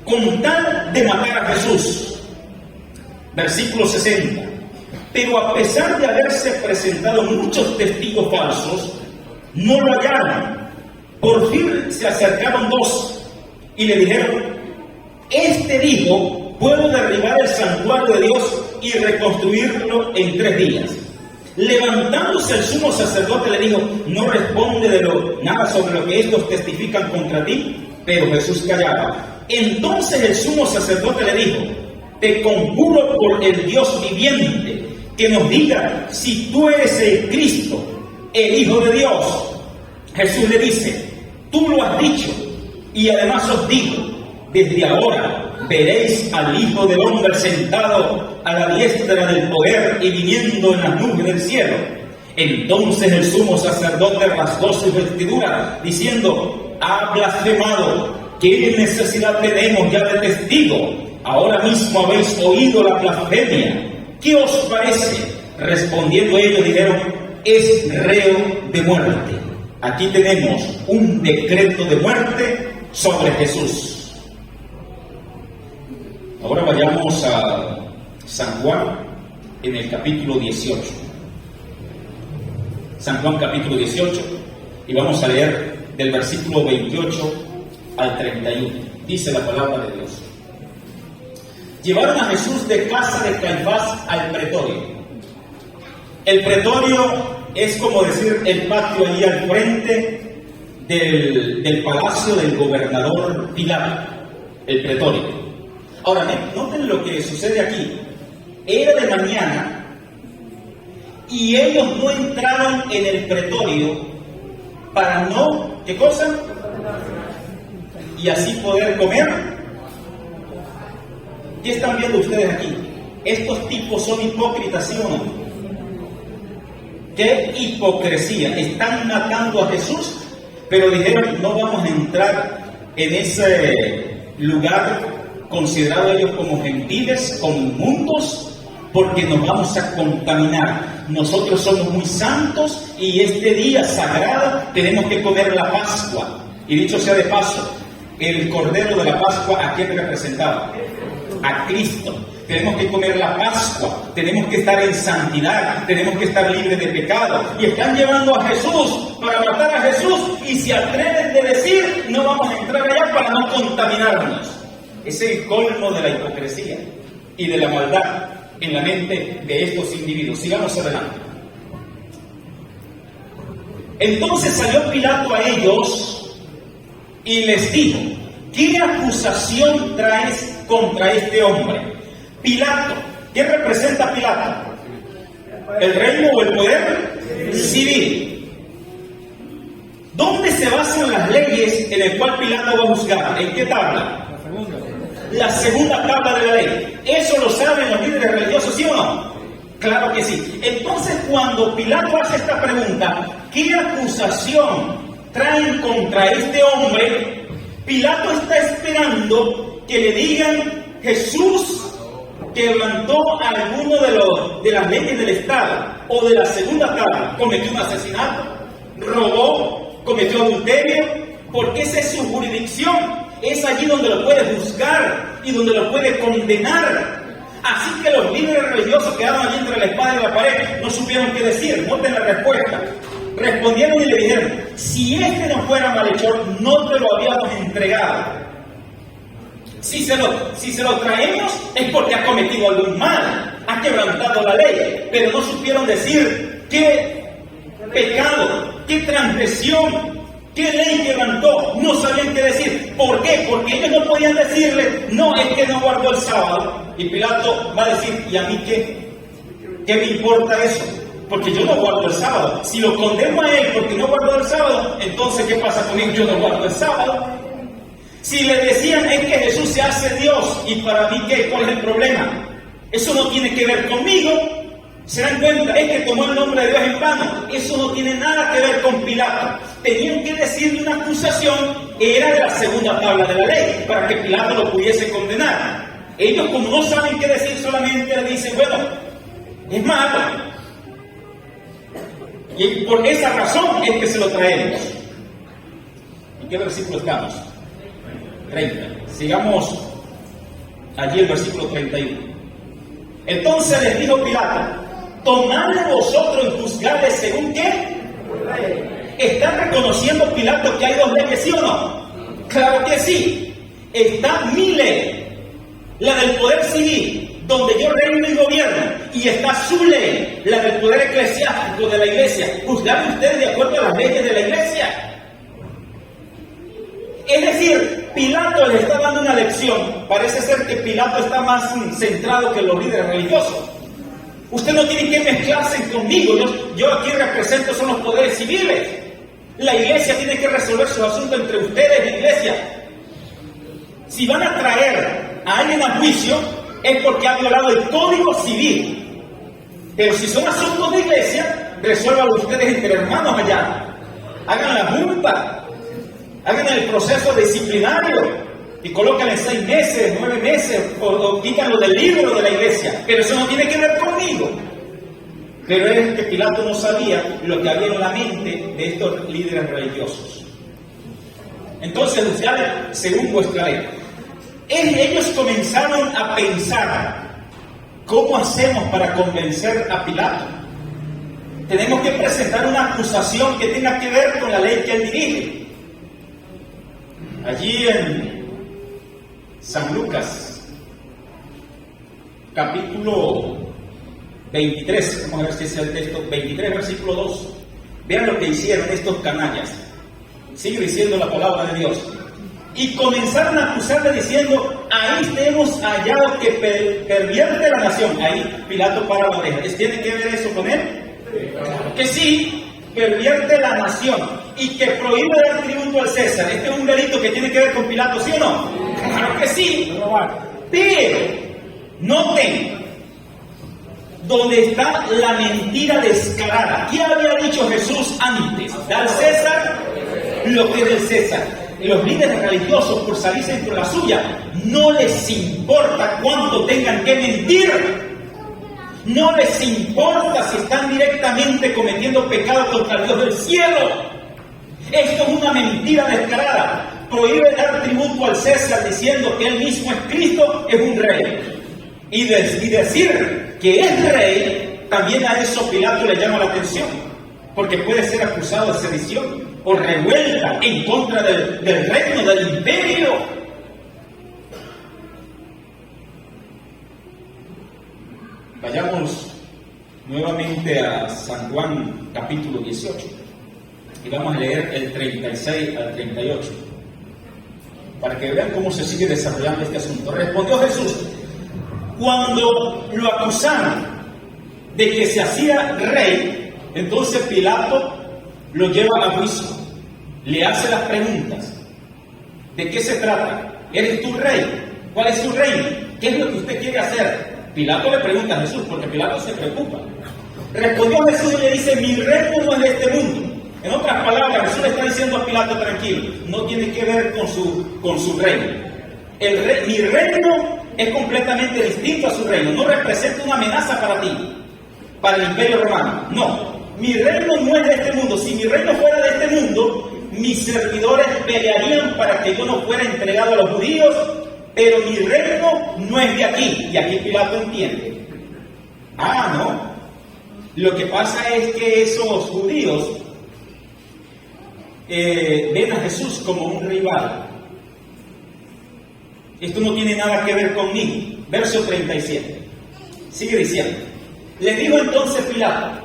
Con tal de matar a Jesús. Versículo 60. Pero a pesar de haberse presentado muchos testigos falsos, no lo hallaron. Por fin se acercaron 2 y le dijeron: este dijo, puedo derribar el santuario de Dios y reconstruirlo en 3 días. Levantándose el sumo sacerdote le dijo: no responde nada sobre lo que estos testifican contra ti. Pero Jesús callaba. Entonces el sumo sacerdote le dijo: te conjuro por el Dios viviente, que nos diga si tú eres el Cristo, el Hijo de Dios. Jesús le dice: tú lo has dicho, y además os digo, desde ahora veréis al Hijo del Hombre sentado a la diestra del poder y viniendo en las nubes del cielo. Entonces el sumo sacerdote rasgó su vestidura, diciendo: ha blasfemado. ¿Qué necesidad tenemos ya de testigo? Ahora mismo habéis oído la blasfemia. ¿Qué os parece? Respondiendo ellos dijeron: es reo de muerte. Aquí tenemos un decreto de muerte sobre Jesús. Ahora vayamos a San Juan en el capítulo 18. San Juan capítulo 18, y vamos a leer del versículo 28 al 31. Dice la palabra de Dios: llevaron a Jesús de casa de Caifás al pretorio. El pretorio es como decir el patio allí al frente del palacio del gobernador Pilato, el pretorio. Ahora, noten lo que sucede aquí. Era de mañana y ellos no entraron en el pretorio para no, ¿qué cosa? Y así poder comer. ¿Qué están viendo ustedes aquí? Estos tipos son hipócritas, ¿sí o no? ¡Qué hipocresía! Están matando a Jesús, pero dijeron: no vamos a entrar en ese lugar considerado ellos como gentiles, como inmundos, porque nos vamos a contaminar. Nosotros somos muy santos y este día sagrado tenemos que comer la Pascua. Y dicho sea de paso, el Cordero de la Pascua, ¿a quién representaba? A Cristo. Tenemos que comer la Pascua, tenemos que estar en santidad, tenemos que estar libres de pecado. Y están llevando a Jesús para matar a Jesús y se atreven de decir: no vamos a entrar allá para no contaminarnos. Es el colmo de la hipocresía y de la maldad en la mente de estos individuos. Sigamos adelante. Entonces salió Pilato a ellos y les dijo: ¿qué acusación traes contra este hombre? Pilato, ¿qué representa Pilato? ¿El reino o el poder civil? ¿Dónde se basan las leyes en el cual Pilato va a juzgar? ¿En qué tabla? La segunda tabla de la ley. ¿Eso lo saben los líderes religiosos, sí o no? Claro que sí. Entonces, cuando Pilato hace esta pregunta, ¿qué acusación traen contra este hombre? Pilato está esperando que le digan: Jesús quebrantó alguno de las leyes del Estado o de la segunda tabla, cometió un asesinato, robó, cometió adulterio, porque esa es su jurisdicción. es allí donde lo puede juzgar y donde lo puede condenar. Así que los líderes religiosos quedaron allí entre la espada y la pared, no supieron qué decir. Noten la respuesta. Respondieron y le dijeron: si este no fuera malhechor, no te lo habíamos entregado. Si se lo traemos es porque ha cometido algún mal, ha quebrantado la ley, pero no supieron decir qué pecado, qué transgresión, qué ley quebrantó. No sabían qué decir. ¿Por qué? Porque ellos no podían decirle: no, es que no guardó el sábado. Y Pilato va a decir: ¿y a mí qué? ¿Qué me importa eso? Porque yo no guardo el sábado. Si lo condeno a él porque no guardó el sábado, entonces ¿qué pasa con él? Yo no guardo el sábado. Si le decían: es que Jesús se hace Dios, ¿y para mí qué? ¿Cuál es el problema? Eso no tiene que ver conmigo. ¿Se dan cuenta? Es que tomó el nombre de Dios en vano. Eso no tiene nada que ver con Pilato. Tenían que decirle una acusación, era de la segunda tabla de la ley, para que Pilato lo pudiese condenar. Ellos, como no saben qué decir, solamente le dicen: bueno, es malo. Y por esa razón es que se lo traemos. ¿En qué versículo estamos? 30. Sigamos allí el versículo 31. Entonces les dijo Pilato: tomadle vosotros en juzgarle según qué. ¿Están reconociendo, Pilato, que hay dos leyes, sí o no? Claro que sí. Está mi ley, la del poder civil, donde yo reino y gobierno, y está su ley, la del poder eclesiástico de la iglesia. Juzgarle ustedes de acuerdo a las leyes de la iglesia. Es decir, Pilato les está dando una lección. Parece ser que Pilato está más centrado que los líderes religiosos. Usted no tiene que mezclarse conmigo. Yo aquí represento son los poderes civiles. La iglesia tiene que resolver sus asuntos entre ustedes y la iglesia. Si van a traer a alguien a juicio, es porque ha violado el código civil. Pero si son asuntos de iglesia, resuélvanlo ustedes entre hermanos allá. Hagan la junta. Hagan el proceso disciplinario y colócanle 6 meses, 9 meses, o quítanlo del libro de la iglesia. Pero eso no tiene que ver conmigo. Pero es que Pilato no sabía lo que había en la mente de estos líderes religiosos. Entonces, ustedes, según vuestra ley, ellos comenzaron a pensar: ¿cómo hacemos para convencer a Pilato? Tenemos que presentar una acusación que tenga que ver con la ley que él dirige. Allí en San Lucas, capítulo 23, vamos a ver si es el texto, 23, versículo 2. Vean lo que hicieron estos canallas. Sigue diciendo la palabra de Dios. Y comenzaron a acusarle diciendo: ahí te hemos hallado que pervierte la nación. Ahí Pilato para la oreja. ¿Tiene que ver eso con él? Claro que sí. Pervierte la nación y que prohíbe dar tributo al César. Este es un delito que tiene que ver con Pilato, ¿sí o no? Claro que sí. Pero noten donde está la mentira descarada. ¿Qué había dicho Jesús antes? Da al César lo que es del César. Los líderes religiosos, por salirse por la suya, no les importa cuánto tengan que mentir. No les importa si están directamente cometiendo pecado contra el Dios del cielo. Esto es una mentira descarada. Prohíbe dar tributo al César diciendo que él mismo es Cristo, es un rey. Y decir que es rey, también a eso Pilato le llama la atención. Porque puede ser acusado de sedición o revuelta en contra del reino, del imperio. Vayamos nuevamente a San Juan capítulo 18 y vamos a leer el 36 al 38 para que vean cómo se sigue desarrollando este asunto. Respondió Jesús: cuando lo acusaron de que se hacía rey, entonces Pilato lo lleva a juicio, le hace las preguntas: ¿de qué se trata? ¿Eres tú rey? ¿Cuál es tu reino? ¿Qué es lo que usted quiere hacer? Pilato le pregunta a Jesús, porque Pilato se preocupa. Respondió Jesús y le dice: mi reino no es de este mundo. En otras palabras, Jesús le está diciendo a Pilato: tranquilo, no tiene que ver con su reino. Mi reino es completamente distinto a su reino. No representa una amenaza para ti, para el imperio romano. No, mi reino no es de este mundo. Si mi reino fuera de este mundo, mis servidores pelearían para que yo no fuera entregado a los judíos, pero mi reino no es de aquí. Y aquí Pilato entiende. No. Lo que pasa es que esos judíos ven a Jesús como un rival. Esto no tiene nada que ver conmigo. Verso 37. Sigue diciendo. Le dijo entonces Pilato: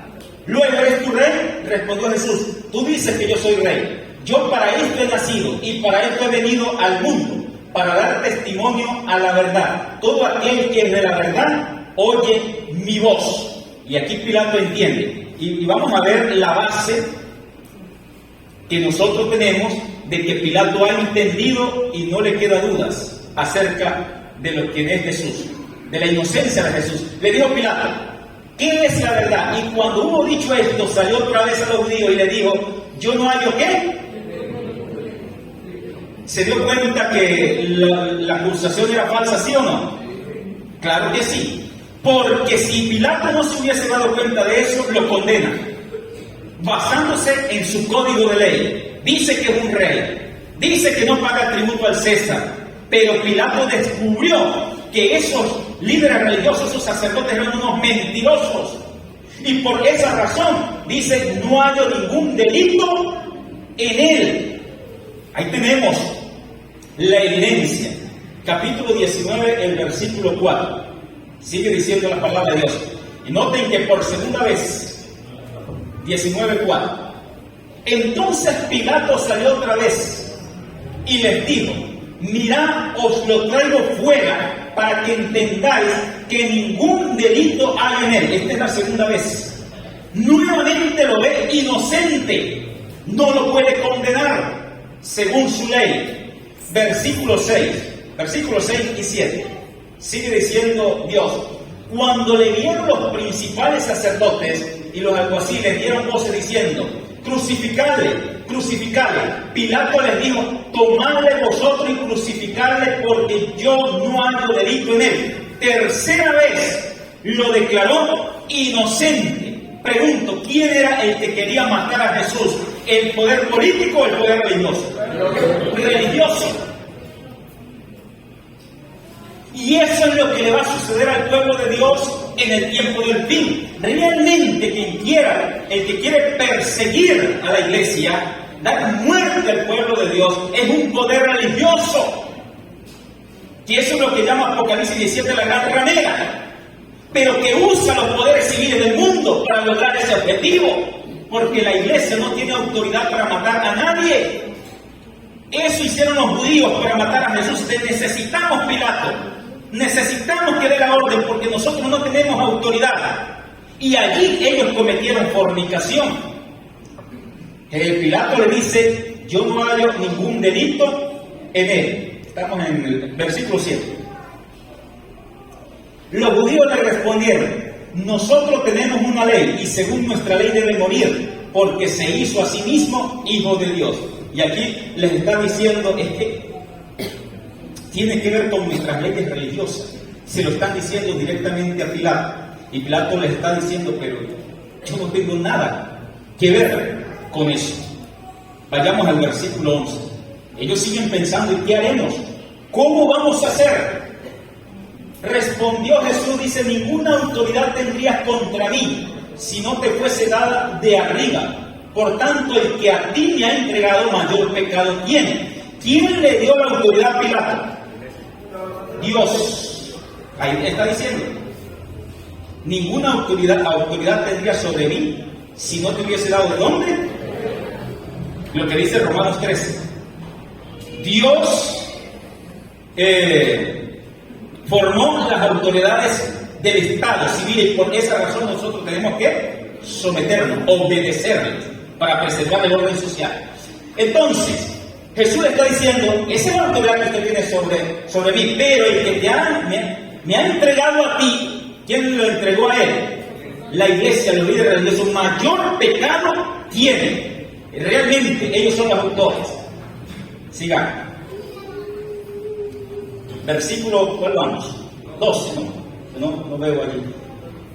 ¿luego eres tu rey? Respondió Jesús: tú dices que yo soy rey. Yo para esto he nacido y para esto he venido al mundo, para dar testimonio a la verdad. Todo aquel que es de la verdad oye mi voz. Y aquí Pilato entiende. Y vamos a ver la base que nosotros tenemos de que Pilato ha entendido y no le queda dudas acerca de lo que es Jesús, de la inocencia de Jesús. Le dijo Pilato: ¿qué es la verdad? Y cuando hubo dicho esto, salió otra vez a los judíos y le dijo: ¿yo no hallo qué? ¿Se dio cuenta que la acusación era falsa, sí o no? Claro que sí. Porque si Pilato no se hubiese dado cuenta de eso, lo condena, basándose en su código de ley. Dice que es un rey, dice que no paga tributo al César, pero Pilato descubrió que esos líderes religiosos, esos sacerdotes, eran unos mentirosos. Y por esa razón dice: no hay ningún delito en él. Ahí tenemos la evidencia. Capítulo 19, el versículo 4. Sigue diciendo la palabra de Dios. Y noten que por segunda vez, 19:4. Entonces Pilato salió otra vez y les dijo: mirad, os lo traigo fuera para que entendáis que ningún delito hay en él. Esta es la segunda vez. Nuevamente lo ve inocente. No lo puede condenar según su ley. Versículo 6 y 7. Sigue diciendo Dios: cuando le vieron los principales sacerdotes y los alguaciles, dieron voces diciendo: crucificadle, crucificadle. Pilato les dijo: tomadle vosotros y crucificadle, porque yo no hallo delito en él. Tercera vez lo declaró inocente. Pregunto: ¿quién era el que quería matar a Jesús? ¿El poder político o el poder religioso? Religioso. Y eso es lo que le va a suceder al pueblo de Dios en el tiempo del fin. Realmente quien quiera, el que quiere perseguir a la iglesia, dar muerte al pueblo de Dios, es un poder religioso. Y eso es lo que llama Apocalipsis 17 la gran ramera. Pero que usa los poderes civiles del mundo para lograr ese objetivo. Porque la iglesia no tiene autoridad para matar a nadie. Eso hicieron los judíos para matar a Jesús. Necesitamos Pilato. Necesitamos que dé la orden porque nosotros no tenemos autoridad. Y allí ellos cometieron fornicación. Pilato le dice: yo no hallo ningún delito en él. Estamos en el versículo 7. Los judíos le respondieron: nosotros tenemos una ley y según nuestra ley debe morir porque se hizo a sí mismo hijo de Dios. Y aquí les está diciendo, es que tiene que ver con nuestras leyes religiosas. Se lo están diciendo directamente a Pilato. Y Pilato les está diciendo: pero yo no tengo nada que ver con eso. Vayamos al versículo 11. Ellos siguen pensando: ¿y qué haremos? ¿Cómo vamos a hacer? Respondió Jesús, dice: ninguna autoridad tendrías contra mí si no te fuese dada de arriba. Por tanto, el que a ti me ha entregado mayor pecado tiene. ¿Quién le dio la autoridad a Pilato? Dios. Ahí está diciendo: ninguna autoridad tendría sobre mí si no te hubiese dado ¿de dónde? Lo que dice Romanos 13. Dios formó las autoridades del Estado civil y por esa razón nosotros tenemos que someternos, obedecerles para preservar el orden social. Entonces, Jesús le está diciendo: esa es la autoridad que usted tiene sobre mí, pero el que me ha entregado a ti, ¿quién lo entregó a él? La iglesia, los líderes religiosos, mayor pecado tienen. Realmente ellos son los autores. Sigan. Versículo, ¿cuál vamos? 12, no veo allí.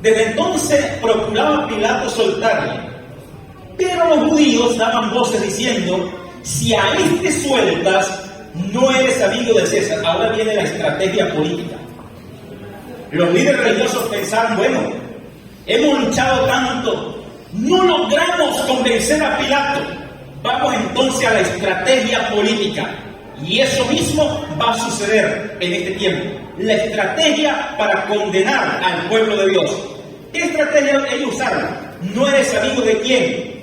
Desde entonces procuraba Pilato soltarle, pero los judíos daban voces diciendo: Si a este sueltas, no eres amigo de César. Ahora viene la estrategia política. Los líderes religiosos pensaban, bueno, hemos luchado tanto, no logramos convencer a Pilato. Vamos entonces a la estrategia política. Y eso mismo va a suceder en este tiempo. La estrategia para condenar al pueblo de Dios. ¿Qué estrategia ellos usaron? ¿No eres amigo de quién?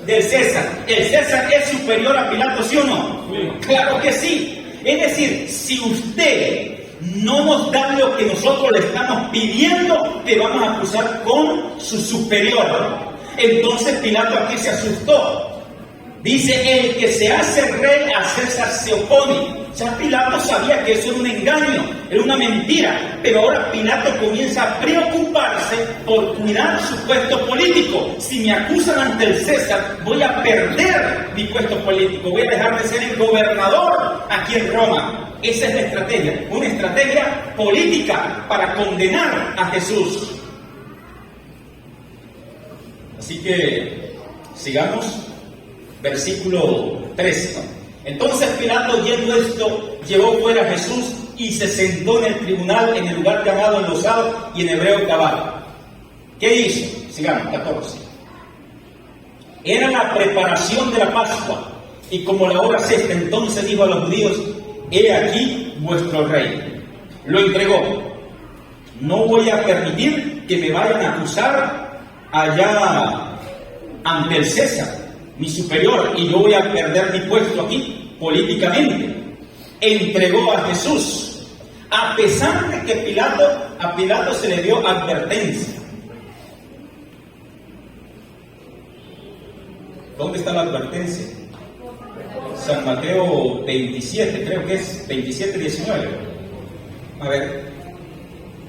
Del César. ¿El César es superior a Pilato, sí o no? Sí. Claro que sí. Es decir, si usted no nos da lo que nosotros le estamos pidiendo, te vamos a acusar con su superior. Entonces Pilato aquí se asustó. Dice, el que se hace rey a César se opone. Ya Pilato sabía que eso era un engaño, era una mentira. Pero ahora Pilato comienza a preocuparse por cuidar su puesto político. Si me acusan ante el César, voy a perder mi puesto político. Voy a dejar de ser el gobernador aquí en Roma. Esa es la estrategia, una estrategia política para condenar a Jesús. Así que sigamos. Versículo 13. Entonces Pilato, oyendo esto, llevó fuera a Jesús y se sentó en el tribunal en el lugar llamado Enlosado y en hebreo Gabá. ¿Qué hizo? Sigamos, 14. Era la preparación de la Pascua, y como la hora sexta, entonces dijo a los judíos: he aquí vuestro rey. Lo entregó. No voy a permitir que me vayan a acusar allá ante el César, mi superior, y yo voy a perder mi puesto aquí políticamente. Entregó a Jesús, a pesar de que a Pilato se le dio advertencia. ¿Dónde está la advertencia? San Mateo 27, creo que es 27, 19. A ver,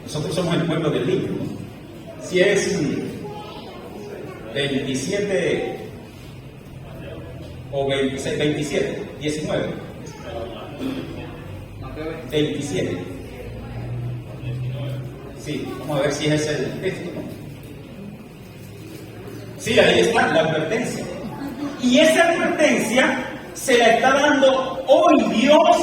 nosotros somos el pueblo del libro, ¿no? Si es 27 o 26, 27, 19. 27. Sí, vamos a ver si es el texto, ¿no? Sí, ahí está la advertencia. Y esa advertencia se la está dando hoy Dios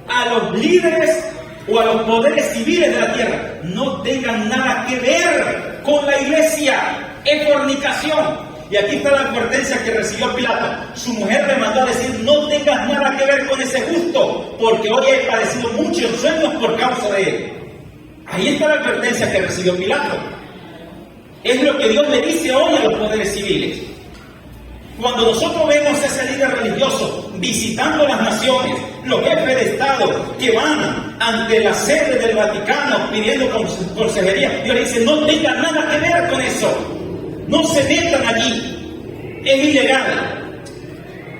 a los líderes o a los poderes civiles de la tierra. No tengan nada que ver con la iglesia, es fornicación. Y aquí está la advertencia que recibió Pilato. Su mujer le mandó a decir: no tengas nada que ver con ese justo, porque hoy he padecido muchos sueños por causa de él. Ahí está la advertencia que recibió Pilato. Es lo que Dios le dice hoy a los poderes civiles. Cuando nosotros vemos a ese líder religioso visitando las naciones, los jefes de Estado que van ante la sede del Vaticano pidiendo consejería, Dios le dice: no tengan nada que ver con eso. No se metan allí, es ilegal.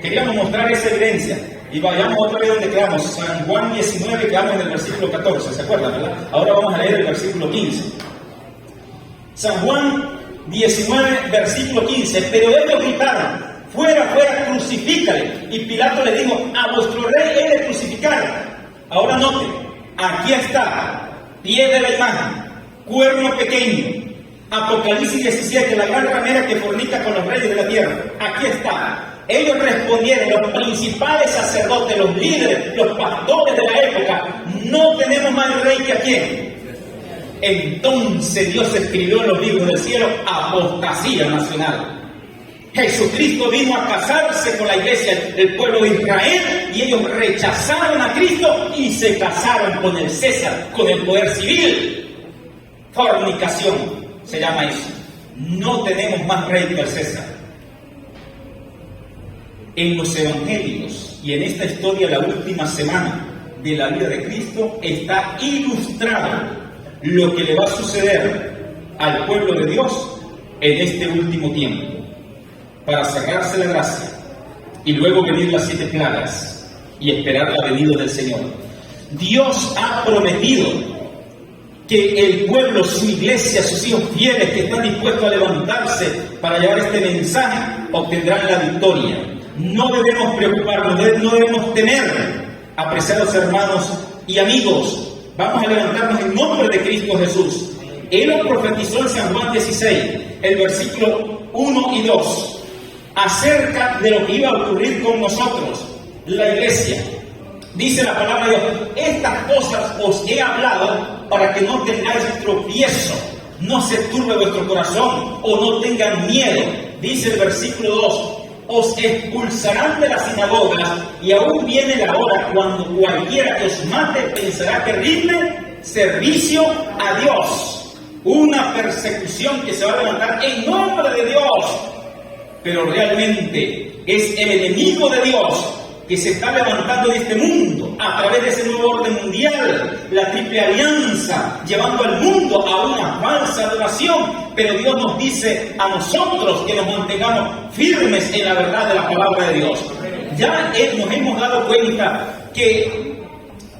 Queríamos mostrar esa evidencia. Y vayamos otra vez donde quedamos. San Juan 19, quedamos en el versículo 14, ¿se acuerdan, verdad? Ahora vamos a leer el versículo 15. San Juan 19, versículo 15. Pero ellos gritaron: fuera, fuera, crucifícale. Y Pilato le dijo: a vuestro rey he de crucificar. Ahora noten, aquí está, pie de la imagen, cuerno pequeño. Apocalipsis 17, la gran ramera que fornica con los reyes de la tierra. Aquí está. Ellos respondieron, los principales sacerdotes, los líderes, los pastores de la época: no tenemos más rey que a quién. Entonces Dios escribió en los libros del cielo: apostasía nacional. Jesucristo vino a casarse con la iglesia, el pueblo de Israel, y ellos rechazaron a Cristo y se casaron con el César, con el poder civil. Fornicación se llama eso. No tenemos más rey que el César. En los evangelios y en esta historia, la última semana de la vida de Cristo, está ilustrado lo que le va a suceder al pueblo de Dios en este último tiempo, para cerrarse la gracia y luego venir las 7 plagas y esperar la venida del Señor. Dios ha prometido que el pueblo, su iglesia, sus hijos fieles que están dispuestos a levantarse para llevar este mensaje, obtendrán la victoria. No debemos preocuparnos, no debemos temer, apreciados hermanos y amigos. Vamos a levantarnos en nombre de Cristo Jesús. Él lo profetizó en San Juan 16, el versículo 1 y 2. acerca de lo que iba a ocurrir con nosotros, la iglesia. Dice la palabra de Dios: estas cosas os he hablado para que no tengáis tropiezo, no se turbe vuestro corazón o no tengan miedo. Dice el versículo 2: os expulsarán de las sinagogas y aún viene la hora cuando cualquiera que os mate pensará que rinde servicio a Dios. Una persecución que se va a levantar en nombre de Dios, pero realmente es el enemigo de Dios que se está levantando en este mundo a través de ese nuevo orden mundial, la triple alianza, llevando al mundo a una falsa adoración. Pero Dios nos dice a nosotros que nos mantengamos firmes en la verdad de la palabra de Dios. Ya nos hemos dado cuenta que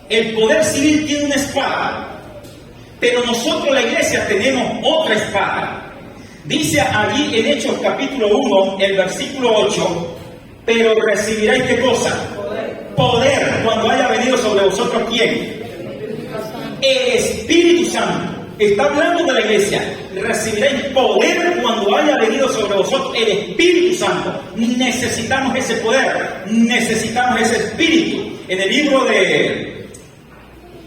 el poder civil tiene una espada, pero nosotros, la iglesia, tenemos otra espada. Dice allí en Hechos capítulo 1, el versículo 8: pero recibiráis ¿qué cosa? Poder cuando haya venido sobre vosotros ¿quién? El Espíritu Santo. Está hablando de la iglesia. Recibiréis poder cuando haya venido sobre vosotros el Espíritu Santo. Necesitamos ese poder, necesitamos ese Espíritu. En el libro de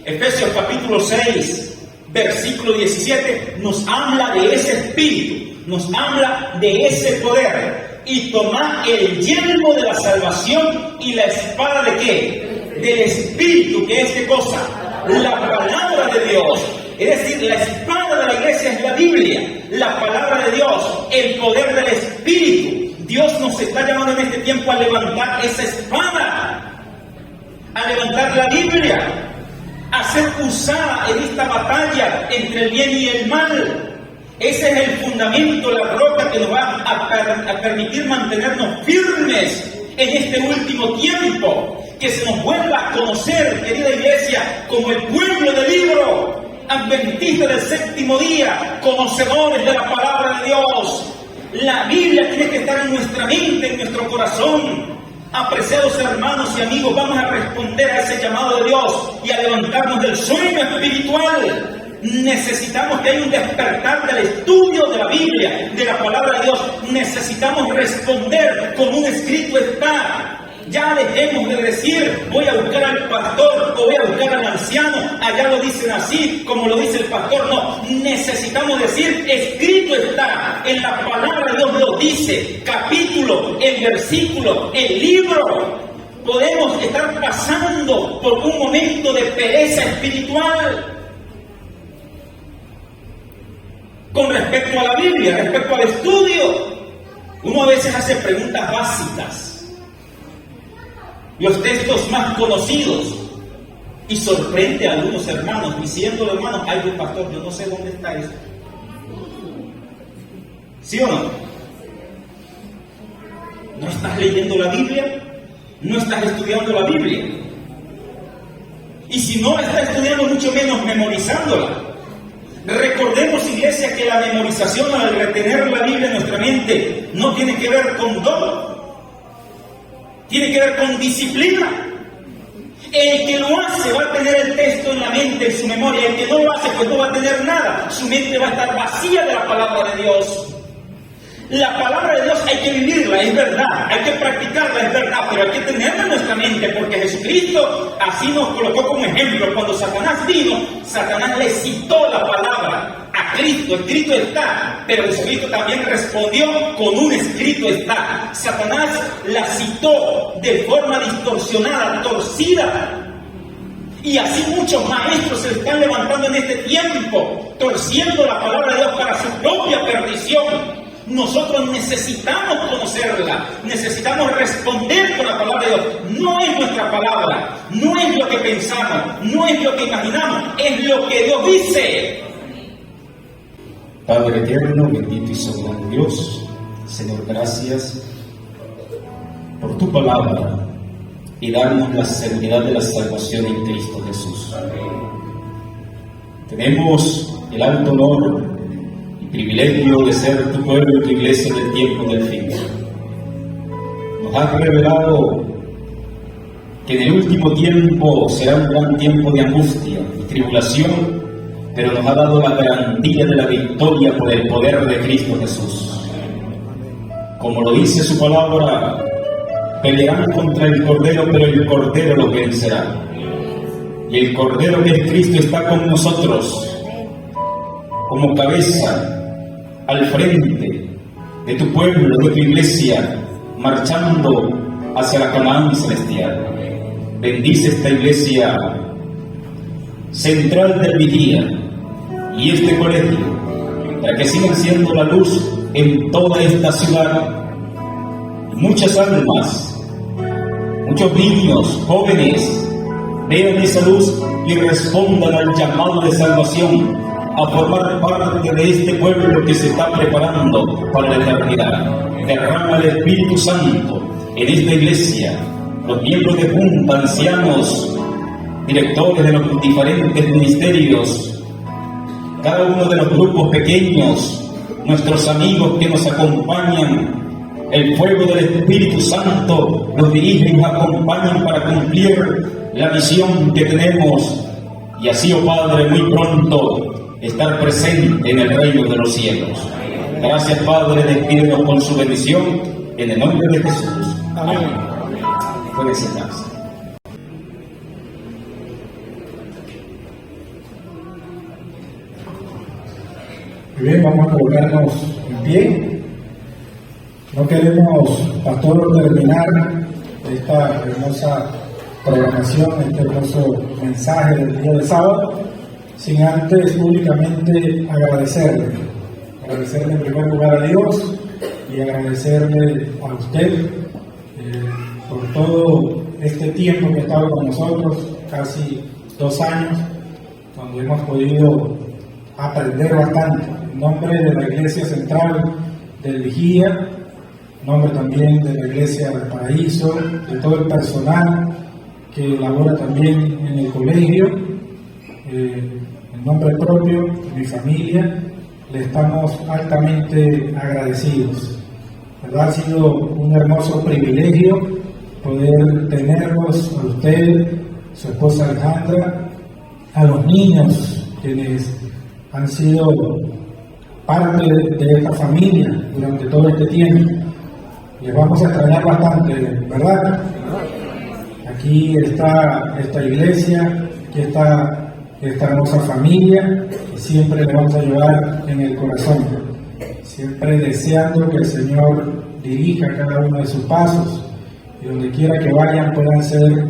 Efesios capítulo 6, versículo 17, nos habla de ese Espíritu, nos habla de ese poder. Y tomad el yelmo de la salvación y la espada ¿de qué? Del Espíritu, que es ¿qué cosa? La palabra de Dios. Es decir, la espada de la iglesia es la Biblia, la palabra de Dios, el poder del Espíritu. Dios nos está llamando en este tiempo a levantar esa espada, a levantar la Biblia, a ser usada en esta batalla entre el bien y el mal. Ese es el fundamento, la roca que nos va a permitir mantenernos firmes en este último tiempo. Que se nos vuelva a conocer, querida iglesia, como el pueblo del libro, adventista del séptimo día, conocedores de la palabra de Dios. La Biblia tiene que estar en nuestra mente, en nuestro corazón. Apreciados hermanos y amigos, vamos a responder a ese llamado de Dios y a levantarnos del sueño espiritual. Necesitamos que haya un despertar del estudio de la Biblia, de la palabra de Dios. Necesitamos responder como un escrito está. Ya dejemos de decir: voy a buscar al pastor o voy a buscar al anciano, allá lo dicen así como lo dice el pastor. No, necesitamos decir: escrito está, en la palabra de Dios lo dice, capítulo, el versículo, el libro. Podemos estar pasando por un momento de pereza espiritual con respecto a la Biblia, respecto al estudio. Uno a veces hace preguntas básicas, los textos más conocidos, y sorprende a algunos hermanos diciéndole: hermanos, ay, pastor, yo no sé dónde está eso. ¿Sí o no? ¿No estás leyendo la Biblia? ¿No estás estudiando la Biblia? Y si no la estás estudiando, mucho menos memorizándola. Recordemos, iglesia, que la memorización, al retener la Biblia en nuestra mente, no tiene que ver con don, tiene que ver con disciplina. El que lo hace va a tener el texto en la mente, en su memoria. El que no lo hace, pues no va a tener nada. Su mente va a estar vacía de la palabra de Dios. La palabra de Dios hay que vivirla, es verdad, hay que practicarla, es verdad, pero hay que tenerla en nuestra mente, porque Jesucristo así nos colocó como ejemplo. Cuando Satanás vino, Satanás le citó la palabra a Cristo: escrito está. Pero Jesucristo también respondió con un escrito está. Satanás la citó de forma distorsionada, torcida. Y así muchos maestros se están levantando en este tiempo, torciendo la palabra de Dios para su propia perdición. Nosotros necesitamos conocerla, necesitamos responder con la palabra de Dios. No es nuestra palabra, no es lo que pensamos, no es lo que imaginamos, es lo que Dios dice. Padre eterno, bendito y soberano Dios, Señor, gracias por tu palabra y darnos la seguridad de la salvación en Cristo Jesús. Tenemos el alto honor, privilegio de ser tu pueblo y tu iglesia del tiempo del fin. Nos has revelado que en el último tiempo será un gran tiempo de angustia y tribulación, pero nos ha dado la garantía de la victoria por el poder de Cristo Jesús. como lo dice su palabra, pelearán contra el Cordero, pero el Cordero lo vencerá. Y el Cordero que es Cristo está con nosotros, como cabeza, al frente de tu pueblo, de tu iglesia, marchando hacia la Canaán celestial. Bendice esta iglesia central del Vigía y este colegio, para que sigan siendo la luz en toda esta ciudad. Muchas almas, muchos niños, jóvenes, vean esa luz y respondan al llamado de salvación, a formar parte de este pueblo que se está preparando para la eternidad. Derrama el Espíritu Santo en esta iglesia, los miembros de junta, ancianos, directores de los diferentes ministerios, cada uno de los grupos pequeños, nuestros amigos que nos acompañan. El fuego del Espíritu Santo nos dirige y nos acompaña para cumplir la misión que tenemos, y así, oh Padre, muy pronto estar presente en el reino de los cielos. Gracias, Padre, despídenos con su bendición en el nombre de Jesús. Amén. Puede sentarse. Muy bien, vamos a colocarnos en pie. No queremos, pastor, terminar esta hermosa programación, este hermoso mensaje del día de sábado, sin antes públicamente agradecerle en primer lugar a Dios y agradecerle a usted por todo este tiempo que ha estado con nosotros, casi 2 años, donde hemos podido aprender bastante. En nombre de la Iglesia Central del Vigía, en nombre también de la Iglesia del Paraíso, de todo el personal que labora también en el colegio, en nombre propio de mi familia, le estamos altamente agradecidos. ¿Verdad? Ha sido un hermoso privilegio poder tenerlos a usted, su esposa Alejandra, a los niños quienes han sido parte de esta familia durante todo este tiempo. Les vamos a extrañar bastante, ¿verdad? Aquí está esta iglesia, aquí está esta hermosa familia, y siempre le vamos a llevar en el corazón, siempre deseando que el Señor dirija cada uno de sus pasos, y donde quiera que vayan puedan ser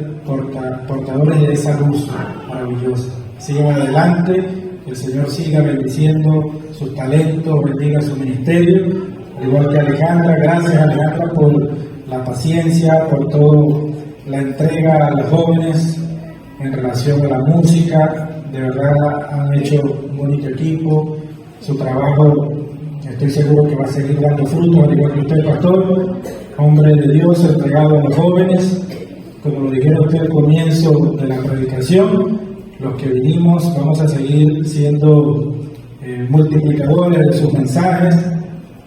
portadores de esa luz maravillosa. Sigan adelante, que el Señor siga bendiciendo sus talentos, bendiga su ministerio, al igual que Alejandra. Gracias, Alejandra, por la paciencia, por toda la entrega a los jóvenes en relación a la música. De verdad han hecho un bonito equipo, su trabajo estoy seguro que va a seguir dando frutos, al igual que usted, pastor, hombre de Dios entregado a los jóvenes. Como lo dijeron usted al comienzo de la predicación, los que vinimos vamos a seguir siendo multiplicadores de sus mensajes.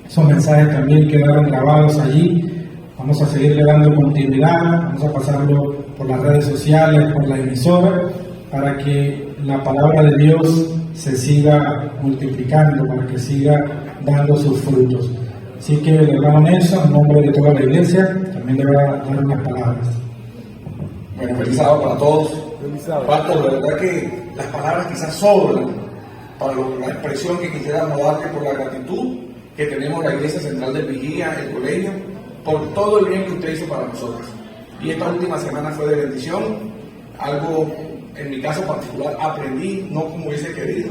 Esos mensajes también quedaron grabados allí. Vamos a seguirle dando continuidad, vamos a pasarlo por las redes sociales, por la emisora, para que la palabra de Dios se siga multiplicando, para que siga dando sus frutos. Así que el hermano Nelson, en nombre de toda la iglesia, también le va a dar unas palabras. Bueno, feliz sábado para todos. Pastor, de verdad que las palabras quizás sobran para la expresión que quisiéramos darte por la gratitud que tenemos la Iglesia Central del Vigía, el colegio, por todo el bien que usted hizo para nosotros. Y esta última semana fue de bendición, algo en mi caso particular aprendí, no como hubiese querido,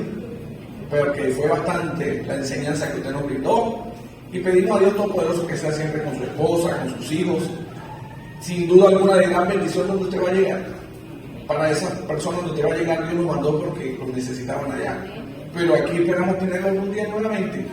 pero que fue bastante la enseñanza que usted nos brindó, y pedimos a Dios Todopoderoso que sea siempre con su esposa, con sus hijos, sin duda alguna de gran bendición donde usted va a llegar. Para esas personas donde usted va a llegar, Dios nos mandó porque los necesitaban allá. Pero aquí esperamos tenerlo algún día nuevamente